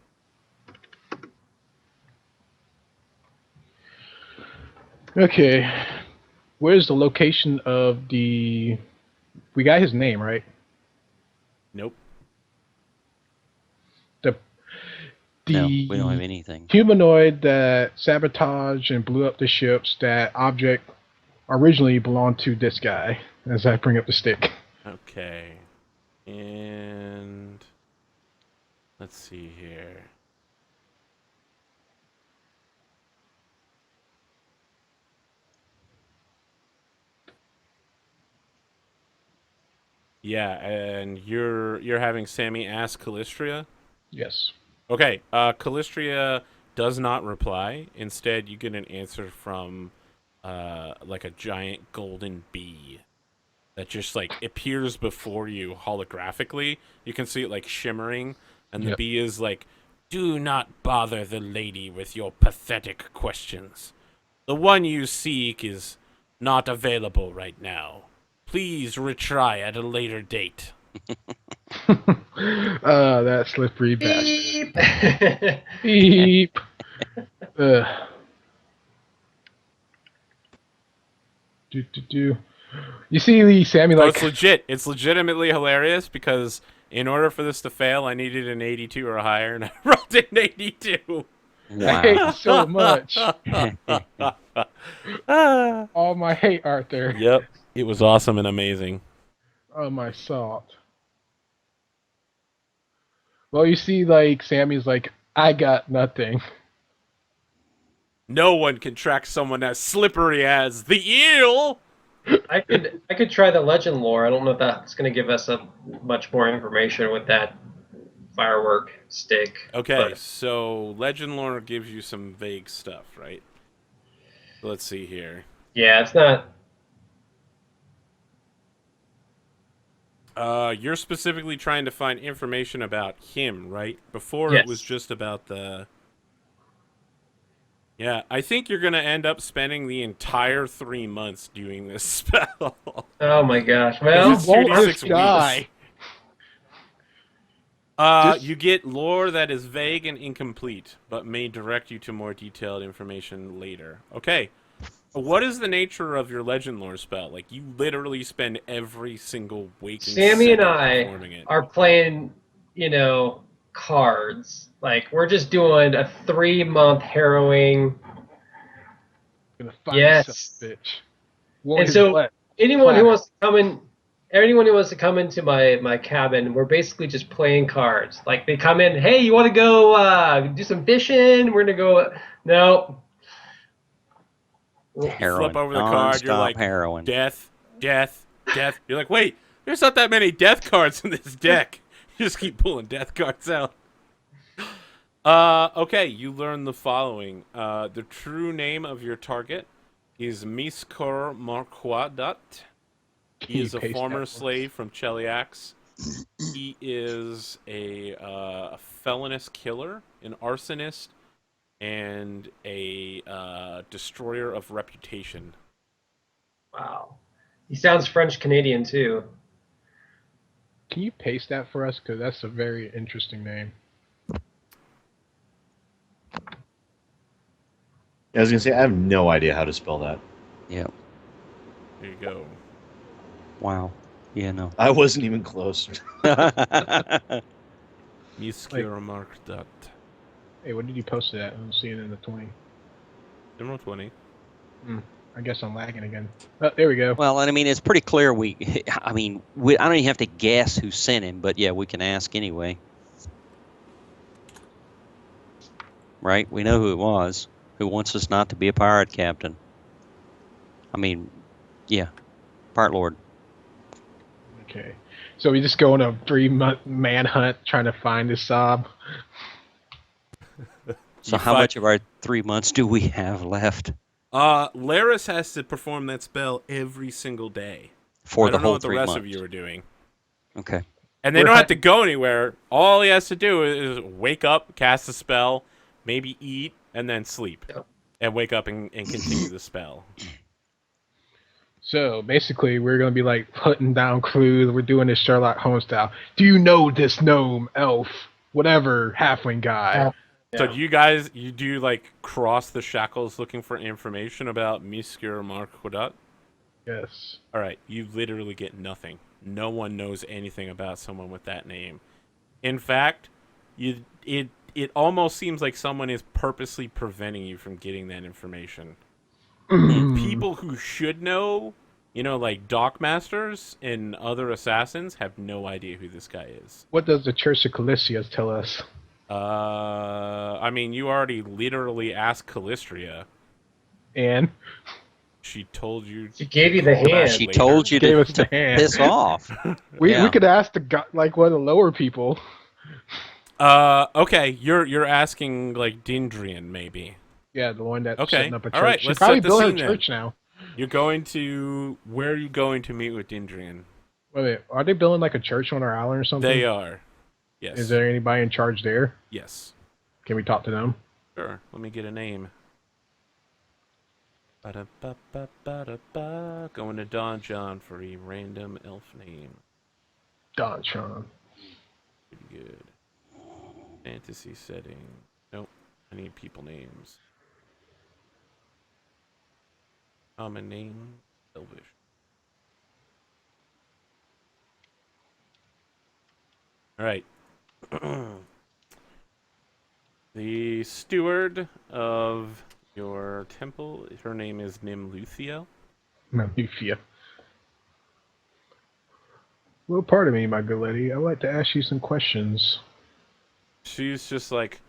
Okay. Where's the location of the... We got his name, right?
Nope.
No, we don't have anything.
Humanoid that sabotaged and blew up the ships, that object originally belonged to this guy, as I bring up the stick.
Okay. And let's see here. Yeah, and you're having Sammy ask Callistria?
Yes.
Okay, Callistria does not reply. Instead, you get an answer from like a giant golden bee that just like appears before you holographically. You can see it like shimmering, and the
Yep.
bee is like, "Do not bother the lady with your pathetic questions. The one you seek is not available right now. Please retry at a later date."
That slippery bastard. Beep. Do. You see the Sammy
So
like...
it's legit. It's legitimately hilarious because in order for this to fail, I needed an 82 or higher, and I rolled an 82.
I hate
Wow.
you so much. All my hate, Arthur.
Yep. It was awesome and amazing.
Oh, my salt. Well, you see, like, Sammy's like, I got nothing.
No one can track someone as slippery as the eel.
I could try the legend lore. I don't know if that's going to give us much more information with that firework stick.
Okay,
but-
so legend lore gives you some vague stuff, right? Let's see here.
yeah, it's not.
You're specifically trying to find information about him, right? Before
Yes.
it was just about the... Yeah, I think you're going to end up spending the entire 3 months doing this spell.
Oh my gosh. Well,
It's 2d6
guy.
You get lore that is vague and incomplete, but may direct you to more detailed information later. Okay. What is the nature of your legend lore spell? Like, you literally spend every single waking
Sammy and
second
I
performing it.
are playing, cards. Like, we're just doing a 3-month harrowing.
Gonna find yourself,
Yes.
bitch.
And so
what?
anyone who
Platter.
wants to come in, anyone who wants to come into my cabin, we're basically just playing cards. Like, they come in, hey, you want to go do some fishing? We're gonna go. No.
You
Heroin.
flip over the card, you're
Non-stop
like,
heroin.
death, death, death. You're like, wait, there's not that many death cards in this deck. You just keep pulling death cards out. Okay, you learn the following. The true name of your target is Miskor Marquadat. He is a former slave from Cheliax. He is a felonious killer, an arsonist, and a destroyer of reputation.
Wow. He sounds French Canadian too.
Can you paste that for us? Because that's a very interesting name.
I was gonna say I have no idea how to spell that.
Yeah.
There you go.
Wow. Yeah, no.
I wasn't even close.
Miskor Marquadat.
Hey, what did you post it at? I don't see it in the 20.
Emerald 20.
I guess I'm lagging again. Oh, there we go.
Well, and I mean, it's pretty clear I don't even have to guess who sent him, but yeah, we can ask anyway. Right? We know who it was. Who wants us not to be a pirate captain? I mean, yeah. Pirate Lord.
Okay. So we just go on a 3-month manhunt trying to find this sob.
So how much of our 3 months do we have left?
Laris has to perform that spell every single day.
For the
I don't know
whole
what the
3
rest
months.
of you are doing.
Okay.
And they don't have to go anywhere. All he has to do is wake up, cast a spell, maybe eat, and then sleep. And wake up and continue the spell.
So basically, we're going to be like putting down clues. We're doing this Sherlock Holmes style. Do you know this gnome, elf, whatever, halfling guy?
So do you guys, like cross the shackles looking for information about Miskir Marquadat?
Yes.
All right, you literally get nothing. No one knows anything about someone with that name. In fact, it almost seems like someone is purposely preventing you from getting that information. People who should know, like Dockmasters and other assassins, have no idea who this guy is.
What does the Church of Calistria tell us?
I mean, you already literally asked Calistria.
And?
She told you.
She gave you the hand.
She told you
Gave
to,
us the hand.
piss off.
We
Yeah.
could ask the guy, like one of the lower people.
Okay, you're asking like Dindrian maybe.
Yeah, the one that's
Okay.
setting up a church.
All right,
She
let's
probably
set the
built her
scene then.
church now.
Where are you going to meet with Dindrian?
Wait, are they building like a church on our island or something?
They are. Yes.
Is there anybody in charge there?
Yes.
Can we talk to them?
Sure. Let me get a name. Ba-da-ba-ba-ba-da-ba. Going to Don John for a random elf name.
Don Sean.
Pretty good. Fantasy setting. Nope. I need people names. Common name. Elvish. Alright. The steward of your temple, her name is Nimluthia.
Malufia. Well, pardon me, my good lady. I'd like to ask you some questions.
She's just like,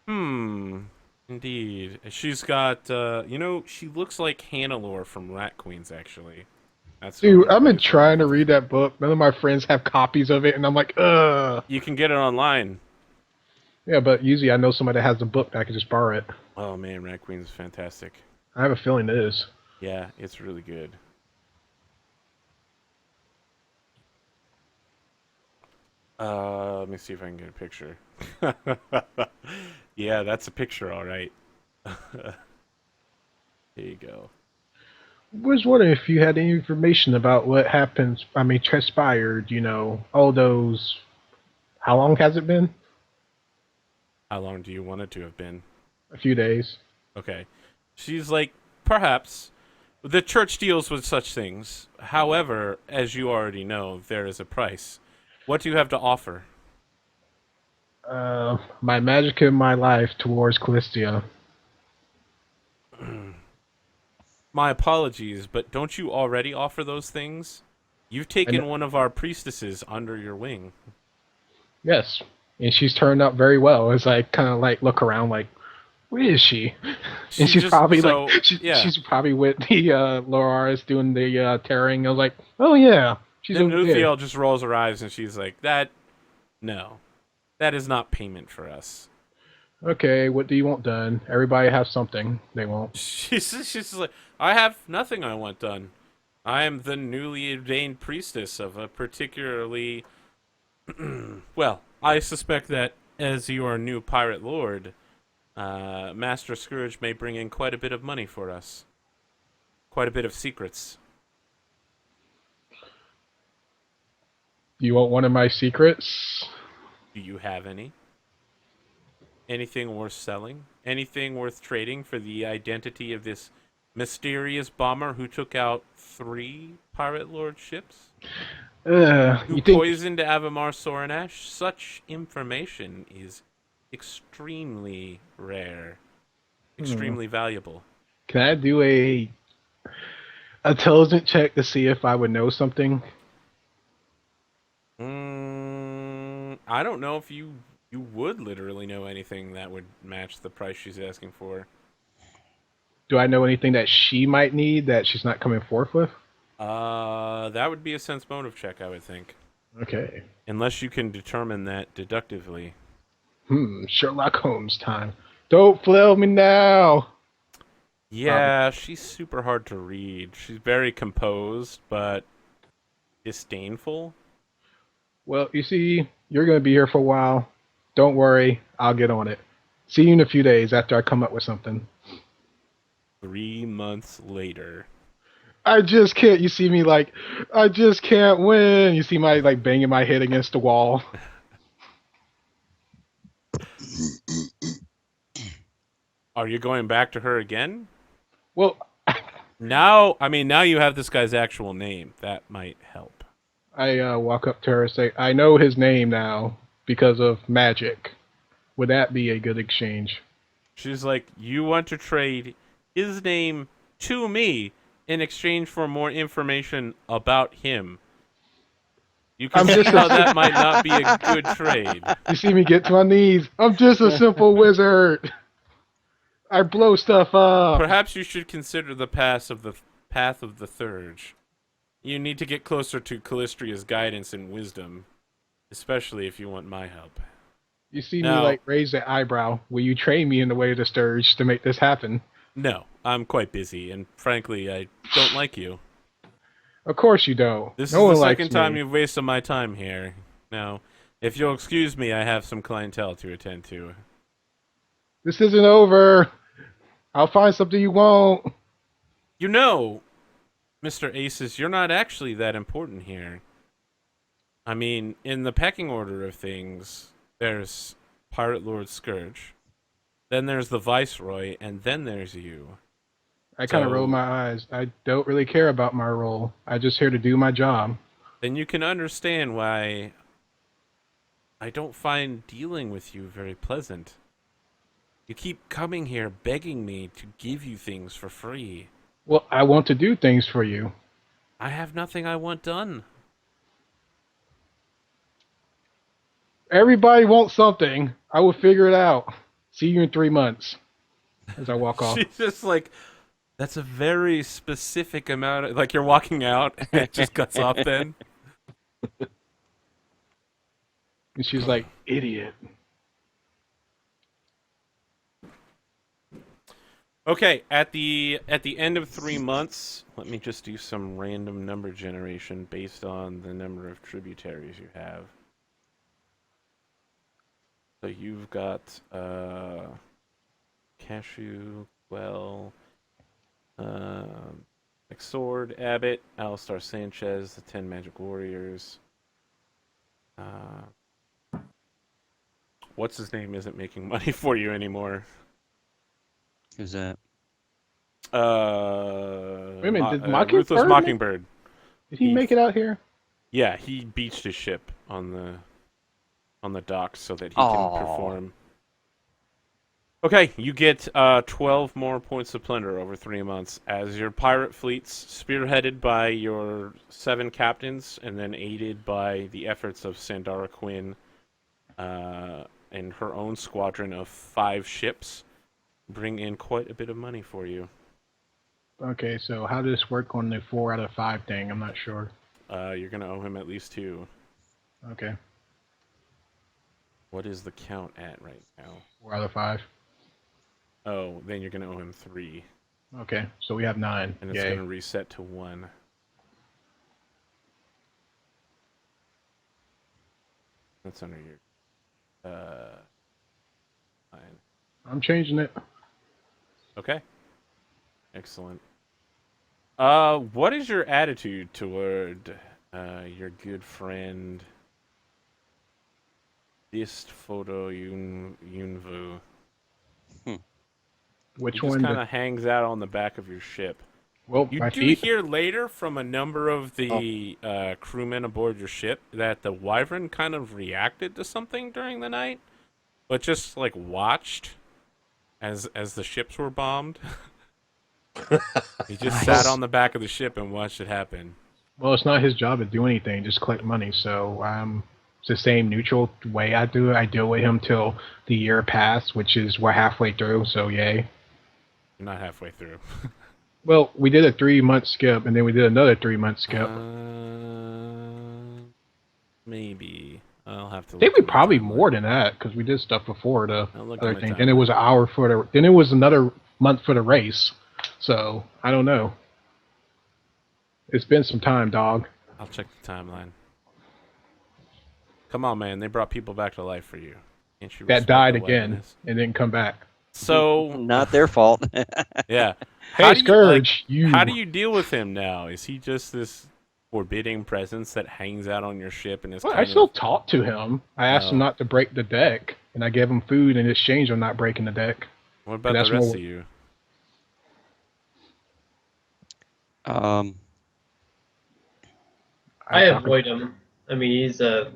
indeed. She's got, she looks like Hannelore from Rat Queens, actually. That's
Dude,
what
I've been
everybody's
trying to
like.
read that book. None of my friends have copies of it, and I'm like, ugh.
You can get it online.
Yeah, but usually I know somebody that has the book that I can just borrow it.
Oh man, Rat Queens is fantastic.
I have a feeling it is.
Yeah, it's really good. Let me see if I can get a picture. Yeah, that's a picture, all right. There you go.
Was wondering if you had any information about what transpired, all those How long has it been?
How long do you want it to have been?
A few days.
Okay. She's like, perhaps. The church deals with such things. However, as you already know, there is a price. What do you have to offer?
My magic in my life towards Callistia.
My apologies, but don't you already offer those things? You've
And
taken one of our priestesses under your wing.
yes, and she's turned out very well. As I kind of like look around, like, where is she? And
She
she's
just
probably
so
like,
yeah.
she's probably with the Loraris doing the tearing. I was like, oh yeah, she's
Then
over there.
Uthiel just rolls her eyes and she's like, no, that is not payment for us.
Okay, what do you want done? Everybody has something they want.
She's like, I have nothing I want done. I am the newly ordained priestess of a particularly well, I suspect that as your new pirate lord, Master Scourge may bring in quite a bit of money for us. Quite a bit of secrets.
You want one of my secrets?
Do you have any? Anything worth selling? Anything worth trading for the identity of this mysterious bomber who took out 3 pirate lord ships? Who
You think?
poisoned Avamar Soranash? Such information is extremely rare, extremely valuable.
Can I do a intelligence check to see if I would know something?
I don't know if you would literally know anything that would match the price she's asking for.
Do I know anything that she might need that she's not coming forth with?
That would be a sense motive check, I would think.
Okay.
Unless you can determine that deductively.
Sherlock Holmes time. Don't flail me now.
Yeah, she's super hard to read. She's very composed, but disdainful.
Well, you see, you're going to be here for a while. Don't worry, I'll get on it. See you in a few days after I come up with something.
3 months later.
I just can't. You see me like, I just can't win. You see my like banging my head against the wall.
Are you going back to her again?
Well,
Now you have this guy's actual name. That might help.
I walk up to her and say, I know his name now because of magic. Would that be a good exchange?
She's like, you want to trade his name to me in exchange for more information about him. You can see how that might not be a good trade.
You see me get to my knees. I'm just a simple wizard. I blow stuff up.
Perhaps you should consider the path of the Thurge. You need to get closer to Callistria's guidance and wisdom, especially if you want my help.
You see me like raise the eyebrow. Will you train me in the way of the Sturge to make this happen?
No, I'm quite busy, and frankly, I don't like you.
Of course you don't.
This
No
is
one
the
likes
second time
me.
you've wasted my time here. Now, if you'll excuse me, I have some clientele to attend to.
This isn't over. I'll find something you want.
You know, Mr. Aces, you're not actually that important here. I mean, in the pecking order of things, there's Pirate Lord Scourge, then there's the Viceroy, and then there's you.
I kind of roll my eyes. I don't really care about my role. I'm just here to do my job.
Then you can understand why I don't find dealing with you very pleasant. You keep coming here begging me to give you things for free.
Well, I want to do things for you.
I have nothing I want done.
Everybody wants something. I will figure it out. See you in 3 months. As I walk off.
She's just like, that's a very specific amount of, like, you're walking out and it just cuts off then.
And she's like, idiot.
Okay, at the end of 3 months, let me just do some random number generation based on the number of tributaries you have. So you've got Cashew, Well, Sword, Abbott, Alistar Sanchez, the 10 Magic Warriors, what's his name isn't making money for you anymore.
Who's that?
Wait a minute, did Mockingbird
Ruthless Mockingbird.
Did he make it out here?
Yeah, he beached his ship on the docks so that he
Aw.
can perform. Okay, you get 12 more points of plunder over 3 months as your pirate fleets, spearheaded by your 7 captains and then aided by the efforts of Sandara Quinn and her own squadron of 5 ships, bring in quite a bit of money for you.
Okay, so how does this work on the 4 out of 5 thing? I'm not sure.
You're going to owe him at least 2.
Okay,
What is the count at right now?
4 out of 5.
Oh, then you're going to owe him 3.
Okay, so we have 9.
And it's
Yay.
going to reset to 1. That's under your... Fine.
I'm changing it.
Okay. Excellent. What is your attitude toward your good friend Dist Photo Yunvu?
Which
He
one?
just kind of hangs out on the back of your ship.
Well,
You
my
do
feet.
hear later from a number of the crewmen aboard your ship that the Wyvern kind of reacted to something during the night, but just like watched as the ships were bombed. He just sat on the back of the ship and watched it happen.
Well, it's not his job to do anything, just collect money. So it's the same neutral way I do it. I deal with him till the year passed, which is we're halfway through. So yay.
You're not halfway through.
Well, we did a 3-month skip, and then we did another 3-month skip.
Maybe. I'll have to
I think
look
we
at my
probably
timeline.
more than that because we did stuff before the
I'll look at
other
my
thing.
timeline.
Then it was an hour for the. Then it was another month for the race. So I don't know. It's been some time, dog.
I'll check the timeline. Come on, man. They brought people back to life for you. Can't you
That
respect
died
the
again
wilderness?
and didn't come back.
So,
Not their fault.
yeah.
Hey,
How do you, like,
Scourge, you.
How do you deal with him now? Is he just this forbidding presence that hangs out on your ship and is
Well, I
kind
still
of...
talk to him. I asked him
Oh.
not to break the deck, and I gave him food in exchange of not breaking the deck.
What about
that's
the rest
more-
of you?
I
talk-
avoid him. I mean, he's a.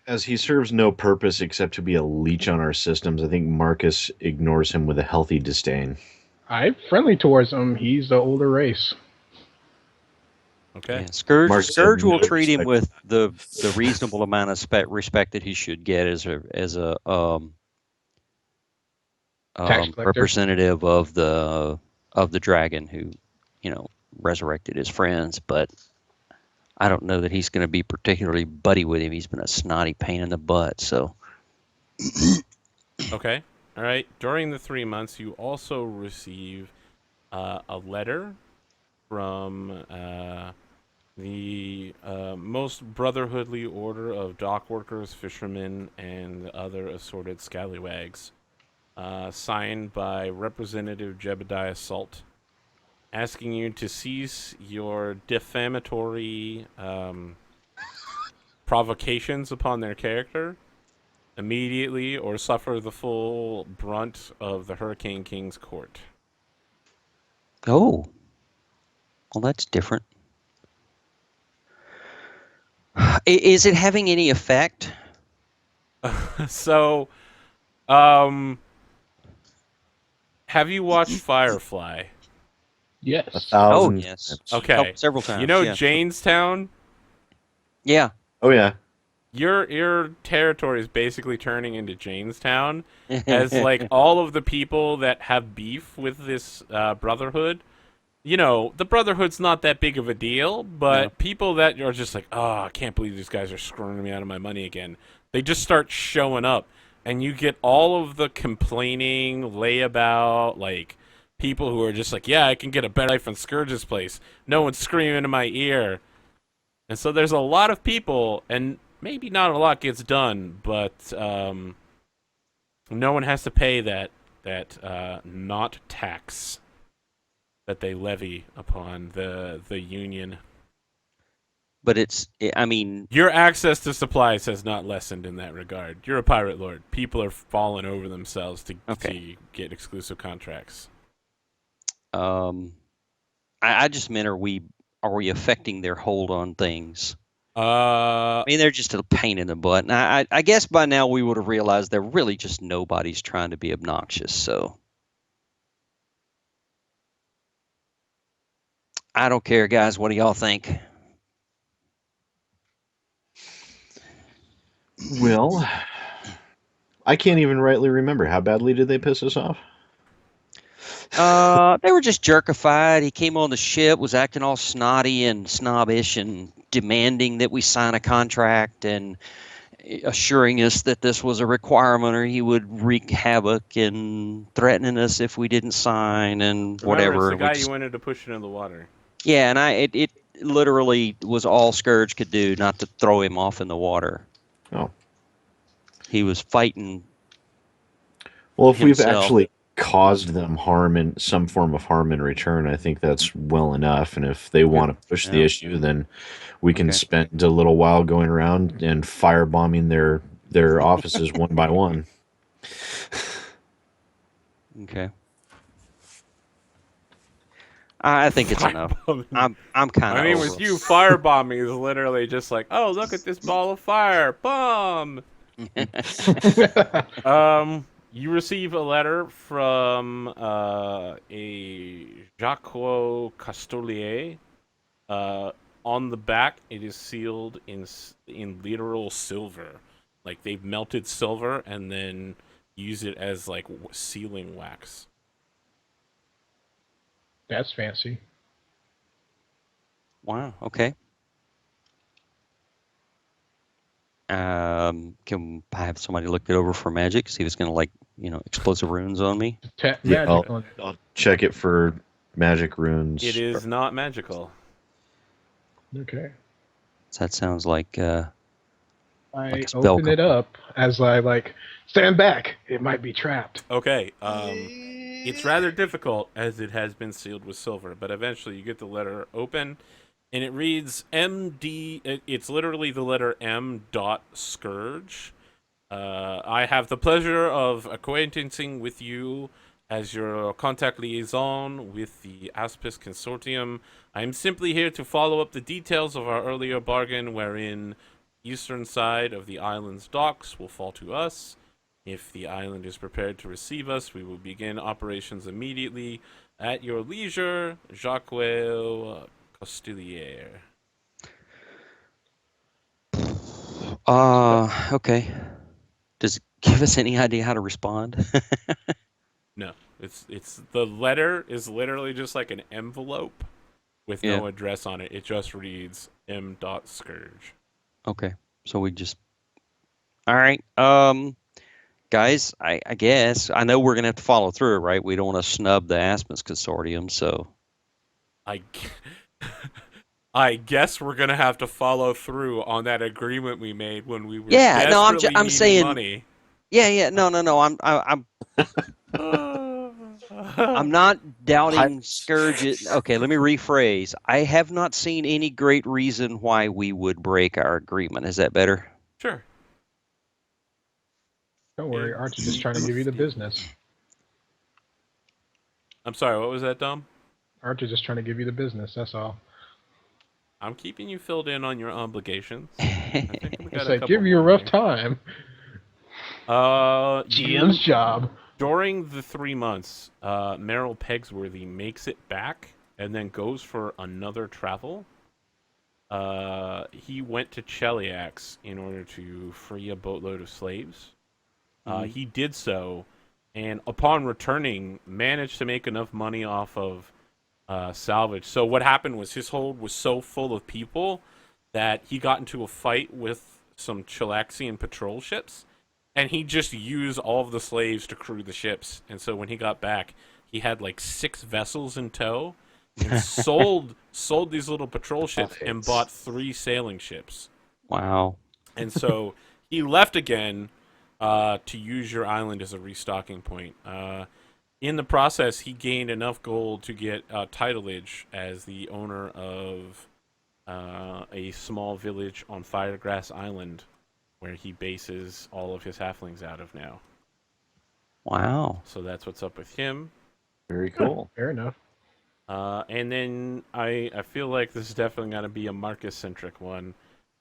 As he serves no purpose except to be a leech on our systems, I think Marcus ignores him with a healthy disdain.
I'm friendly towards him. He's the older race.
Okay.
Yeah, Scourge,
Mark said
Scourge will
no
treat him
respect.
with the reasonable amount of respect that he should get as a
Tax collector.
representative of the dragon who, resurrected his friends. But I don't know that he's going to be particularly buddy with him. He's been a snotty pain in the butt. So
Okay. All right. During the 3 months, you also receive a letter from the most brotherhoodly order of dock workers, fishermen, and other assorted scallywags, signed by Representative Jebediah Salt, asking you to cease your defamatory provocations upon their character immediately or suffer the full brunt of the Hurricane King's court.
well, that's different. Is it having any effect?
So, have you watched Firefly?
Yes.
1,000
yes.
times.
Okay.
Several times.
You know
yeah.
Janestown?
Yeah.
Oh, yeah.
Your territory is basically turning into Janestown as like all of the people that have beef with this brotherhood. The brotherhood's not that big of a deal, but
No.
people that are just like, oh, I can't believe these guys are screwing me out of my money again. They just start showing up, and you get all of the complaining, layabout, like people who are just like, yeah, I can get a better life in Scourge's place. No one's screaming in my ear. And so there's a lot of people, and maybe not a lot gets done, but no one has to pay that not tax that they levy upon the union.
But I mean,
Your access to supplies has not lessened in that regard. You're a pirate lord. People are falling over themselves to get exclusive contracts.
I just meant, are we affecting their hold on things?
I
mean, they're just a pain in the butt. And I guess by now we would have realized they're really just nobody's trying to be obnoxious. So I don't care, guys. What do y'all think?
Well, I can't even rightly remember. How badly did they piss us off?
They were just jerkified. He came on the ship, was acting all snotty and snobbish and demanding that we sign a contract and assuring us that this was a requirement or he would wreak havoc and threatening us if we didn't sign and whatever.
It's the guy you wanted to push into the water.
Yeah, and it literally was all Scourge could do not to throw him off in the water.
Oh.
He was fighting.
Well, if
himself.
we've actually caused them harm in some form of harm in return, I think that's well enough. And if they want to push the issue, then we can spend a little while going around and firebombing their offices one by one.
Okay. I think it's enough. I'm kind of.
I mean, with you, firebombing is literally just like, oh, look at this ball of fire, bomb. You receive a letter from a Jacques Castolier. On the back, it is sealed in literal silver. Like they've melted silver and then use it as like sealing wax.
That's fancy.
Wow. Okay. Can I have somebody look it over for magic? See if it's gonna explosive runes on me.
I'll check it for magic runes.
It is not magical.
Okay.
So that sounds like.
I open it up as I stand back. It might be trapped.
Okay. It's rather difficult as it has been sealed with silver, but eventually you get the letter open. And it reads MD. It's literally the letter M. Scourge. I have the pleasure of acquaintancing with you as your contact liaison with the Aspis Consortium. I am simply here to follow up the details of our earlier bargain, wherein the eastern side of the island's docks will fall to us. If the island is prepared to receive us, we will begin operations immediately. At your leisure, Jacques Costelier.
Okay. Does it give us any idea how to respond?
No. It's the letter is literally just like an envelope with no address on it. It just reads M. Scourge.
Okay. So we just all right. Guys, I guess I know we're gonna have to follow through, right? We don't want to snub the Aspens Consortium, so
I guess we're gonna have to follow through on that agreement we made when we were
I'm saying
money.
No. I'm not doubting Scourge. Okay, let me rephrase. I have not seen any great reason why we would break our agreement. Is that better?
Sure.
Don't worry, Archer's just trying to give you the business.
I'm sorry, what was that, Dom?
Archer's just trying to give you the business, that's all.
I'm keeping you filled in on your obligations.
It's like, give you a rough time. GM's job.
During the 3 months, Merrill Pegsworthy makes it back and then goes for another travel. He went to Cheliax in order to free a boatload of slaves. He did so, and upon returning, managed to make enough money off of salvage. So what happened was his hold was so full of people that he got into a fight with some Chilaxian patrol ships, and he just used all of the slaves to crew the ships. And so when he got back, he had like 6 vessels in tow, and sold these little patrol ships and bought 3 sailing ships.
Wow.
And so he left again to use your island as a restocking point. In the process, he gained enough gold to get titleage as the owner of a small village on Firegrass Island, where he bases all of his halflings out of now.
Wow.
So that's what's up with him.
Very cool.
Fair enough.
And then I feel like this is definitely got to be a Marcus-centric one.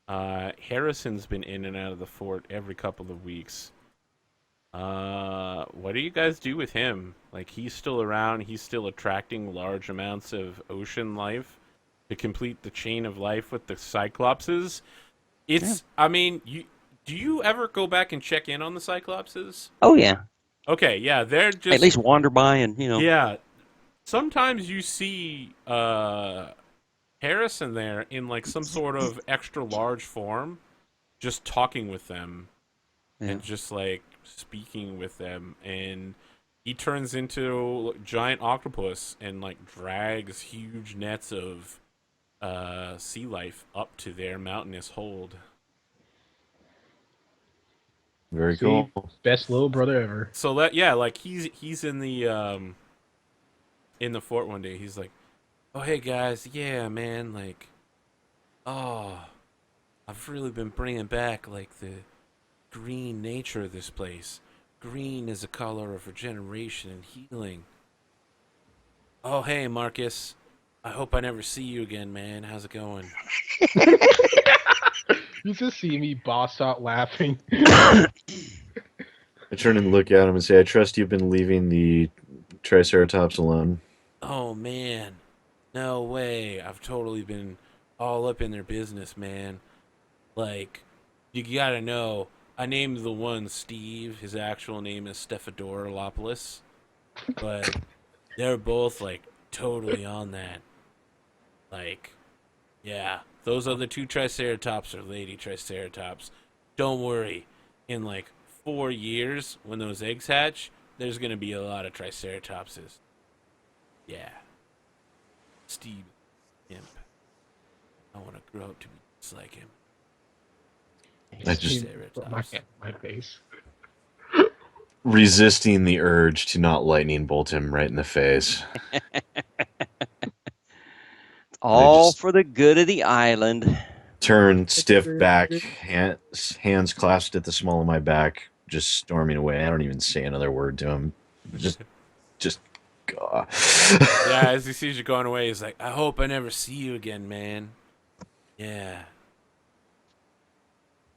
Harrison's been in and out of the fort every couple of weeks. What do you guys do with him? Like, he's still around. He's still attracting large amounts of ocean life to complete the chain of life with the Cyclopses. It's, I mean, do you ever go back and check in on the Cyclopses?
Oh yeah.
Okay, yeah, they're just
At least wander by and
Yeah, sometimes you see Harrison there in like some sort of extra large form, just talking with them and just like speaking with them, and he turns into giant octopus and like drags huge nets of sea life up to their mountainous hold.
Very
See,
cool.
best little brother ever.
So that, yeah, like he's in the fort one day. He's like, "Oh hey guys, yeah man, like, oh, I've really been bringing back like the green nature of this place. Green is a color of regeneration and healing. Oh hey Marcus, I hope I never see you again, man. How's it going?"
You just see me boss out laughing.
I turn and look at him and say, I trust you've been leaving the Triceratops alone.
Oh man, no way. I've totally been all up in their business, man. Like, you gotta know, I named the one Steve. His actual name is Stephadorolopoulos. But they're both, like, totally on that. Like, yeah, those other two Triceratops are lady Triceratops. Don't worry. In, like, 4 years, when those eggs hatch, there's gonna be a lot of Triceratopses. Yeah. Steve, imp. I want to grow up to be just like him.
I just
my face.
resisting the urge to not lightning bolt him right in the face.
All for the good of the island.
Turn stiff back, hands clasped at the small of my back, just storming away. I don't even say another word to him. Just.
Yeah, as he sees you going away, he's like, I hope I never see you again, man. Yeah.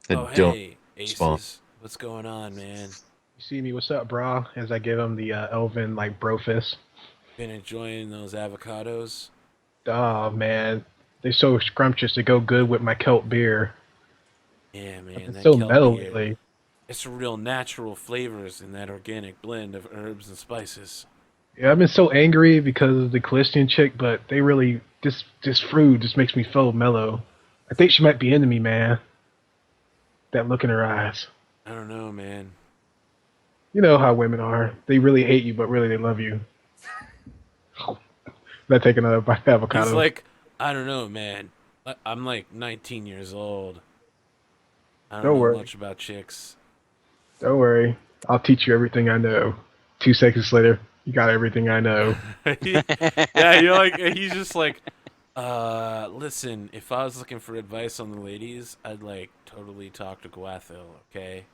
And
oh,
don't
hey, Aces.
spawn.
What's going on, man?
You see me? What's up, brah? As I give him the elven like bro fist.
Been enjoying those avocados?
Oh man, they're so scrumptious. They go good with my kelp beer.
Yeah, man.
It's
That
so
kelp
mellow
beer.
lately.
It's real natural flavors in that organic blend of herbs and spices.
Yeah, I've been so angry because of the Callistian chick, but they really this fruit just makes me feel mellow. I think she might be into me, man. That look in her eyes.
I don't know, man.
You know how women are. They really hate you, but really they love you. Let's take another bite of avocado.
He's like, I don't know, man. I'm like 19 years old. I don't know
worry.
much about chicks.
Don't worry. I'll teach you everything I know. 2 seconds later, you got everything I know.
Yeah, you're like, he's just like, listen, if I was looking for advice on the ladies, I'd like totally talk to Gwathil, okay?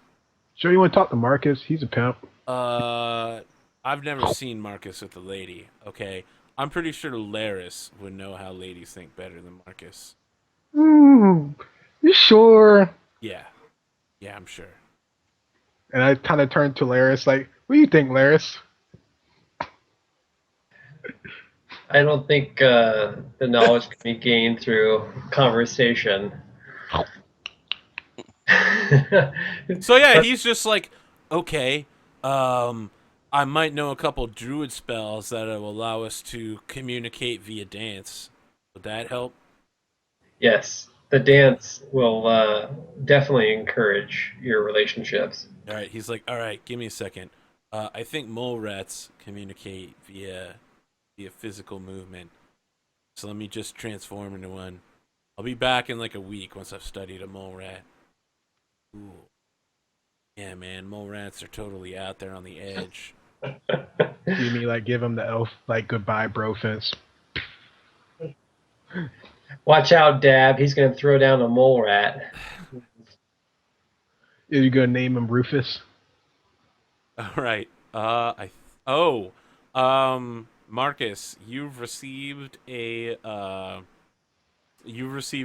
Sure you want to talk to Marcus? He's a pimp.
I've never seen Marcus with a lady, okay? I'm pretty sure Laris would know how ladies think better than Marcus.
You sure?
Yeah. Yeah, I'm sure.
And I kind of turned to Laris like, what do you think, Laris?
I don't think the knowledge can be gained through conversation.
So yeah, he's just like, okay, I might know a couple druid spells that will allow us to communicate via dance. Would that help?
Yes, the dance will definitely encourage your relationships.
All right, he's like, all right, give me a second. I think mole rats communicate via physical movement. So let me just transform into one. I'll be back in like a week once I've studied a mole rat. Ooh. Yeah, man, mole rats are totally out there on the edge.
See me like give him the elf like goodbye bro fist.
Watch out, Dab. He's going to throw down a mole rat.
Are you gonna name him Rufus?
All right. Marcus, you've received a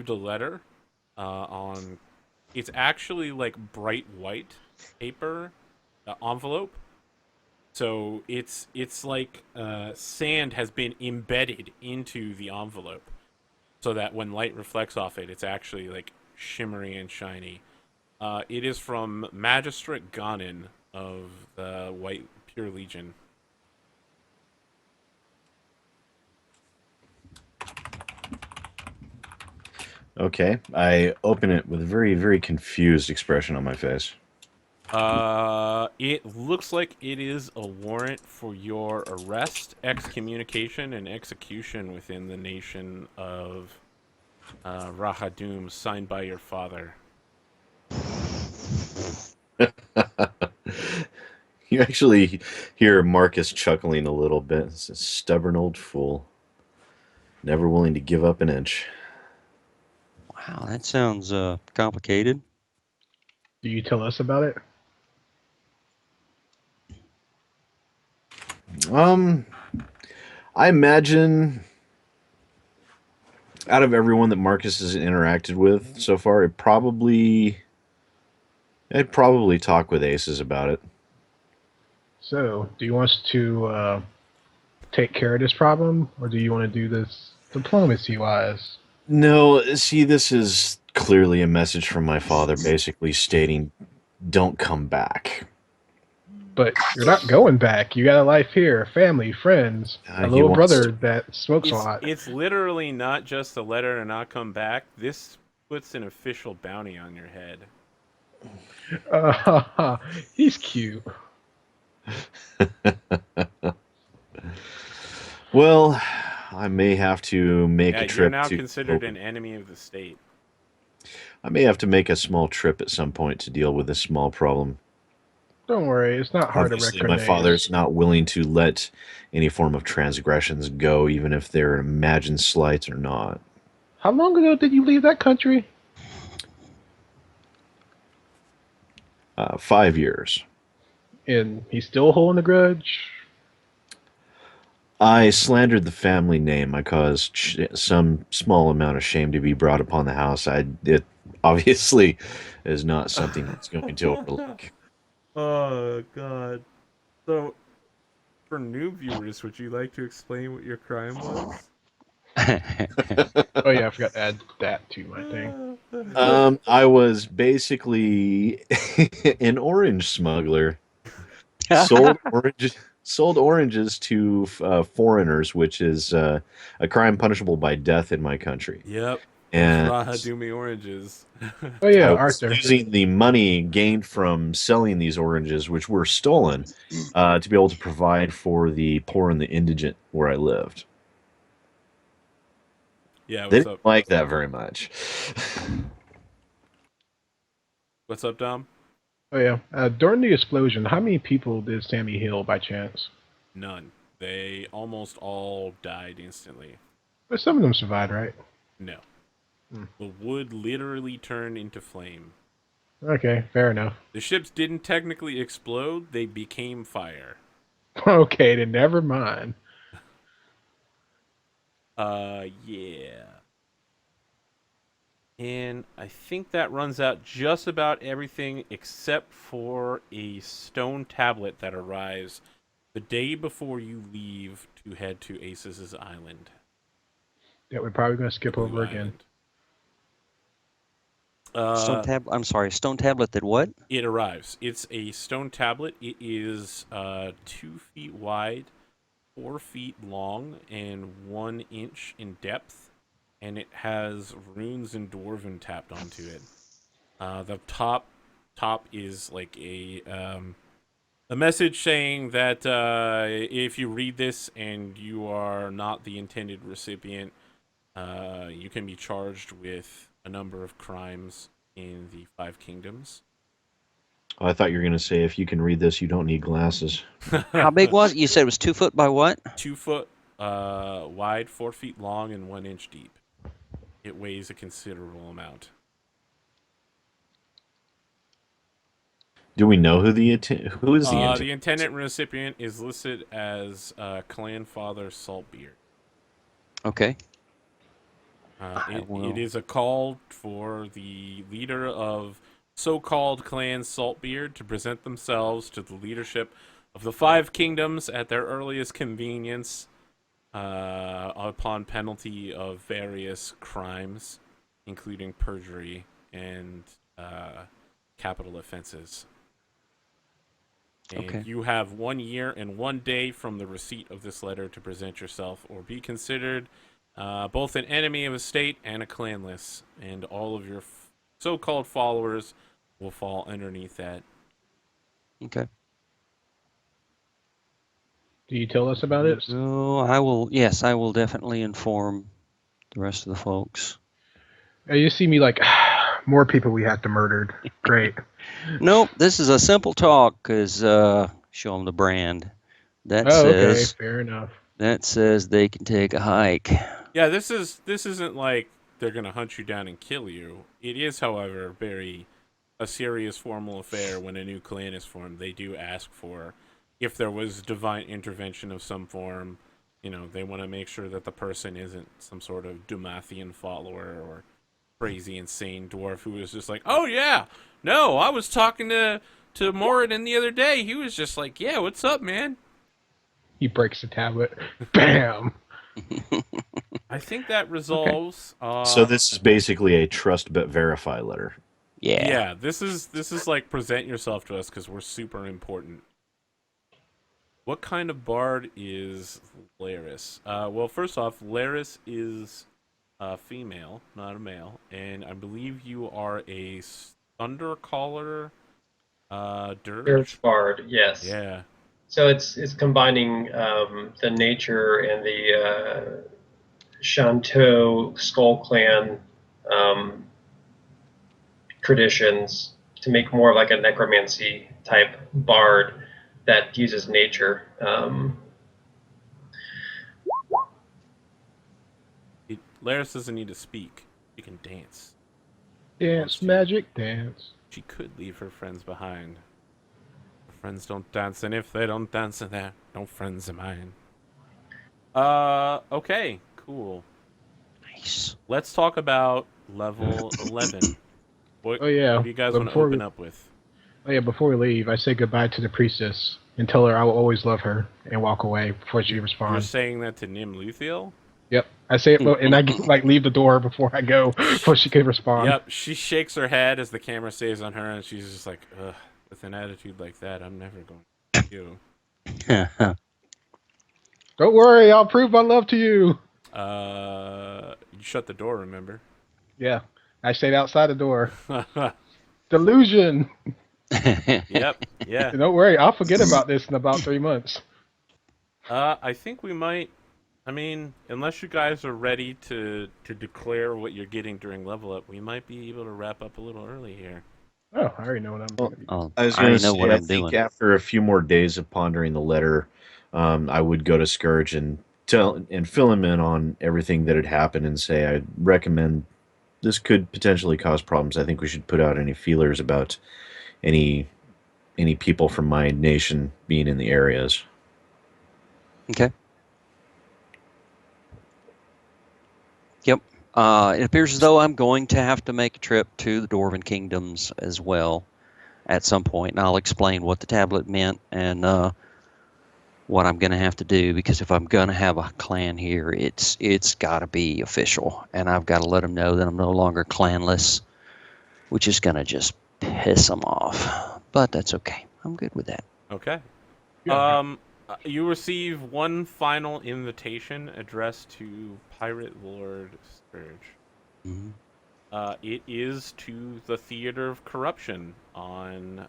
letter on. It's actually like bright white paper envelope. So it's like sand has been embedded into the envelope, so that when light reflects off it, it's actually like shimmery and shiny. It is from Magistrate Ganon of the White Pure Legion.
Okay, I open it with a very, very confused expression on my face.
It looks like it is a warrant for your arrest, excommunication, and execution within the nation of Rahadum, signed by your father.
You actually hear Marcus chuckling a little bit. It's a stubborn old fool, never willing to give up an inch.
Wow, that sounds complicated.
Do you tell us about it?
I imagine out of everyone that Marcus has interacted with so far, I'd probably talk with Aces about it.
So, do you want us to take care of this problem, or do you want to do this diplomacy-wise?
No, see, this is clearly a message from my father, basically stating, "Don't come back."
But you're not going back. You got a life here, family, friends, a
He
little
wants
brother
to-
that smokes a lot.
It's literally not just a letter to not come back. This puts an official bounty on your head.
He's cute.
Well, I may have to make a trip
you're now
to.
considered an enemy of the state.
I may have to make a small trip at some point to deal with this small problem.
Don't worry, it's not hard
Obviously,
to
my
recognize.
father's not willing to let any form of transgressions go, even if they're imagined slights or not.
How long ago did you leave that country?
5 years.
And he's still holding a grudge?
I slandered the family name. I caused some small amount of shame to be brought upon the house. It obviously is not something that's going to overlook.
Oh, God. So, for new viewers, would you like to explain what your crime was?
Oh yeah, I forgot to add that to my thing.
I was basically an orange smuggler. Sold oranges to foreigners, which is a crime punishable by death in my country.
Yep.
And
Rahadumi oranges.
Oh yeah,
I was
Arthur.
using the money gained from selling these oranges, which were stolen, to be able to provide for the poor and the indigent where I lived.
Yeah,
They
what's
didn't
up?
like that very much.
What's up, Dom?
Oh yeah. During the explosion, how many people did Sammy heal by chance?
None. They almost all died instantly.
But some of them survived, right?
No.
Hmm.
The wood literally turned into flame.
Okay, fair enough.
The ships didn't technically explode, they became fire.
Okay, then never mind.
Yeah. And I think that runs out just about everything except for a stone tablet that arrives the day before you leave to head to Aces' island.
Yeah, we're probably gonna skip over again.
Stone tablet that what?
It arrives. It's a stone tablet. It is 2 feet wide, 4 feet long, and 1 inch in depth. And it has runes and dwarven tapped onto it. The top is like a message saying that if you read this and you are not the intended recipient, you can be charged with a number of crimes in the 5 kingdoms.
Oh, I thought you were going to say, if you can read this, you don't need glasses.
How big was it? You said it was 2 foot by what?
2 foot wide, 4 feet long, and 1 inch deep. it weighs a considerable amount.
Do we know who who is the intendant?
The intendant recipient is listed as Clan Father Saltbeard.
Okay.
It is a call for the leader of so-called Clan Saltbeard to present themselves to the leadership of the Five Kingdoms at their earliest convenience, upon penalty of various crimes, including perjury and capital offenses. And you have 1 year and 1 day from the receipt of this letter to present yourself or be considered both an enemy of a state and a clanless. And all of your so-called followers will fall underneath that.
Okay.
Do you tell us about it?
So I will. Yes, I will definitely inform the rest of the folks.
You see me like, more people we have to murder. Great.
Nope, this is a simple talk because show them the brand. That
okay,
says
fair enough.
that says they can take a hike.
Yeah, this isn't like they're gonna hunt you down and kill you. It is, however, a serious formal affair when a new clan is formed. They do ask for, if there was divine intervention of some form, they want to make sure that the person isn't some sort of Dumathian follower or crazy, insane dwarf who was just like, oh yeah, no, I was talking to Moradin the other day. He was just like, yeah, what's up, man?
He breaks the tablet. Bam!
I think that resolves.
Okay. So this is basically a trust but verify letter.
Yeah.
Yeah, this is like present yourself to us because we're super important. What kind of bard is Laris? Well, first off, Laris is a female, not a male, and I believe you are a Thundercaller dirge
bard, yes.
Yeah.
So it's combining the nature and the Shantou Skull Clan traditions to make more like a necromancy type bard that uses nature.
Laris doesn't need to speak. She can dance.
Dance, magic, dance.
She could leave her friends behind. Her friends don't dance, and if they don't dance, then they're no friends of mine. Okay, cool.
Nice.
Let's talk about level 11. What do you guys want to open up with?
Oh yeah, before we leave, I say goodbye to the priestess and tell her I will always love her and walk away before she responds.
You're saying that to Nim Luthiel?
Yep. I say it, and I leave the door before I go, before she can respond.
Yep. She shakes her head as the camera stays on her, and she's just like, ugh, with an attitude like that, I'm never going to you.
Don't worry, I'll prove my love to you.
You shut the door, remember?
Yeah. I stayed outside the door. Delusion.
Yep. Yeah.
Don't worry, I'll forget about this in about 3 months.
I think we might. I mean, unless you guys are ready to declare what you're getting during level up, we might be able to wrap up a little early here.
Oh, I already know what I'm doing.
I was going to say, I think after a few more days of pondering the letter, I would go to Scourge and fill him in on everything that had happened and say I recommend this could potentially cause problems. I think we should put out any feelers about any people from my nation being in the areas.
Okay. Yep. It appears as though I'm going to have to make a trip to the Dwarven Kingdoms as well at some point, and I'll explain what the tablet meant and what I'm going to have to do, because if I'm going to have a clan here, it's got to be official, and I've got to let them know that I'm no longer clanless, which is going to just piss them off. But that's okay. I'm good with that.
Okay.
Yeah.
You receive one final invitation addressed to Pirate Lord Scourge.
Mm-hmm.
It is to the Theater of Corruption on,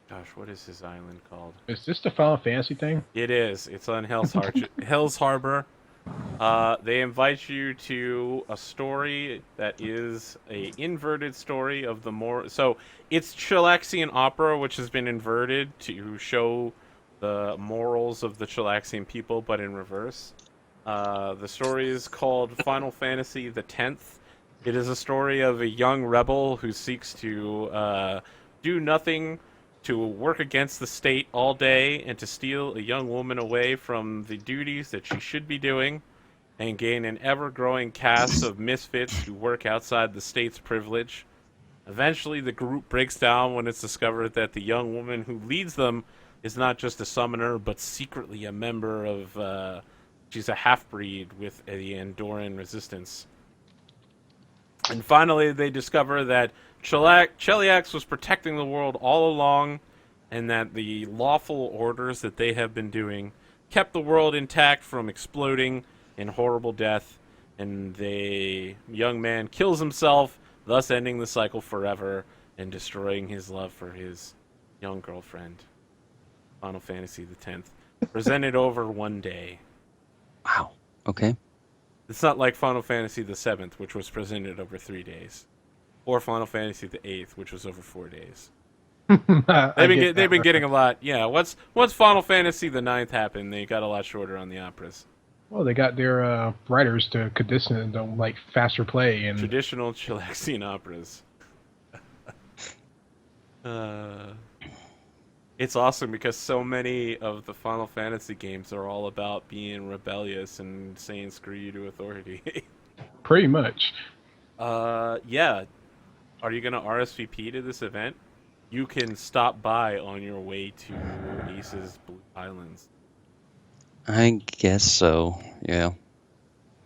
gosh, what is his island called?
Is this the Final Fantasy thing?
It is. It's on Hell's Harbor. They invite you to a story that is a inverted story of the so it's Chilaxian opera, which has been inverted to show the morals of the Chilaxian people, but in reverse. The story is called Final Fantasy X. It is a story of a young rebel who seeks to do nothing, to work against the state all day, and to steal a young woman away from the duties that she should be doing, and gain an ever-growing cast of misfits who work outside the state's privilege. Eventually, the group breaks down when it's discovered that the young woman who leads them is not just a summoner, but secretly a member of, she's a half-breed with the Andorran resistance. And finally, they discover that Cheliax was protecting the world all along, and that the lawful orders that they have been doing kept the world intact from exploding in horrible death, and the young man kills himself, thus ending the cycle forever and destroying his love for his young girlfriend. Final Fantasy X. Presented over one day.
Wow. Okay.
It's not like Final Fantasy VII, which was presented over 3 days, or Final Fantasy VIII, which was over 4 days. They've been getting a lot. Yeah, once Final Fantasy IX happened, they got a lot shorter on the operas.
Well, they got their writers to condition them like faster play and
Traditional Chilaxian operas. It's awesome because so many of the Final Fantasy games are all about being rebellious and saying screw you to authority.
pretty much.
Yeah. Are you going to RSVP to this event? You can stop by on your way to Ace's Blue Islands.
I guess so. Yeah.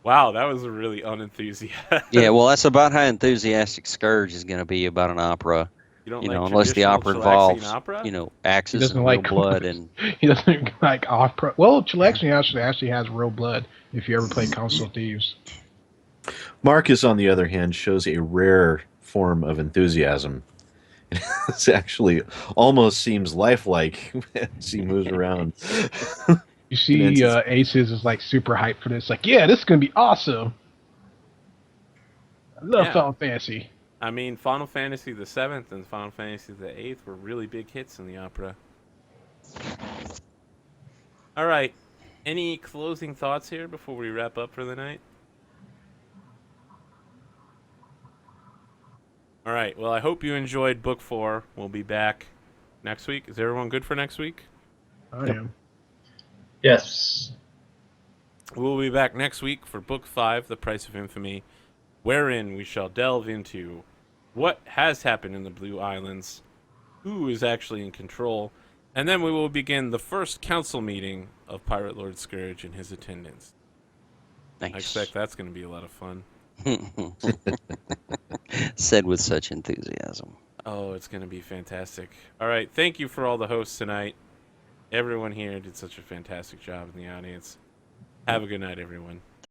Wow, that was a really unenthusiastic.
Yeah. Well, that's about how enthusiastic Scourge is going to be about an opera.
You don't
You
like
know, unless the
traditional
opera
Chilaxian
involves,
opera?
you know,
He
axes
doesn't
and real
like
blood and.
He doesn't like opera. Well, Chilaxian actually has real blood. If you ever played Council of Thieves.
Marcus, on the other hand, shows a rare form of enthusiasm. It actually almost seems lifelike as he moves around.
You see, Aces is like super hyped for this. Like, yeah, this is gonna be awesome. I love
Yeah.
Final Fantasy.
I mean, Final Fantasy VII and Final Fantasy VIII were really big hits in the opera. All right. Any closing thoughts here before we wrap up for the night? All right. Well, I hope you enjoyed Book 4. We'll be back next week. Is everyone good for next week?
I am.
Yes.
We'll be back next week for Book 5, The Price of Infamy, wherein we shall delve into what has happened in the Blue Islands, who is actually in control, and then we will begin the first council meeting of Pirate Lord Scourge and his attendants.
Nice.
I expect that's going to be a lot of fun.
Said with such enthusiasm.
Oh, it's going to be fantastic. All right, thank you for all the hosts tonight. Everyone here did such a fantastic job in the audience. Have a good night, everyone.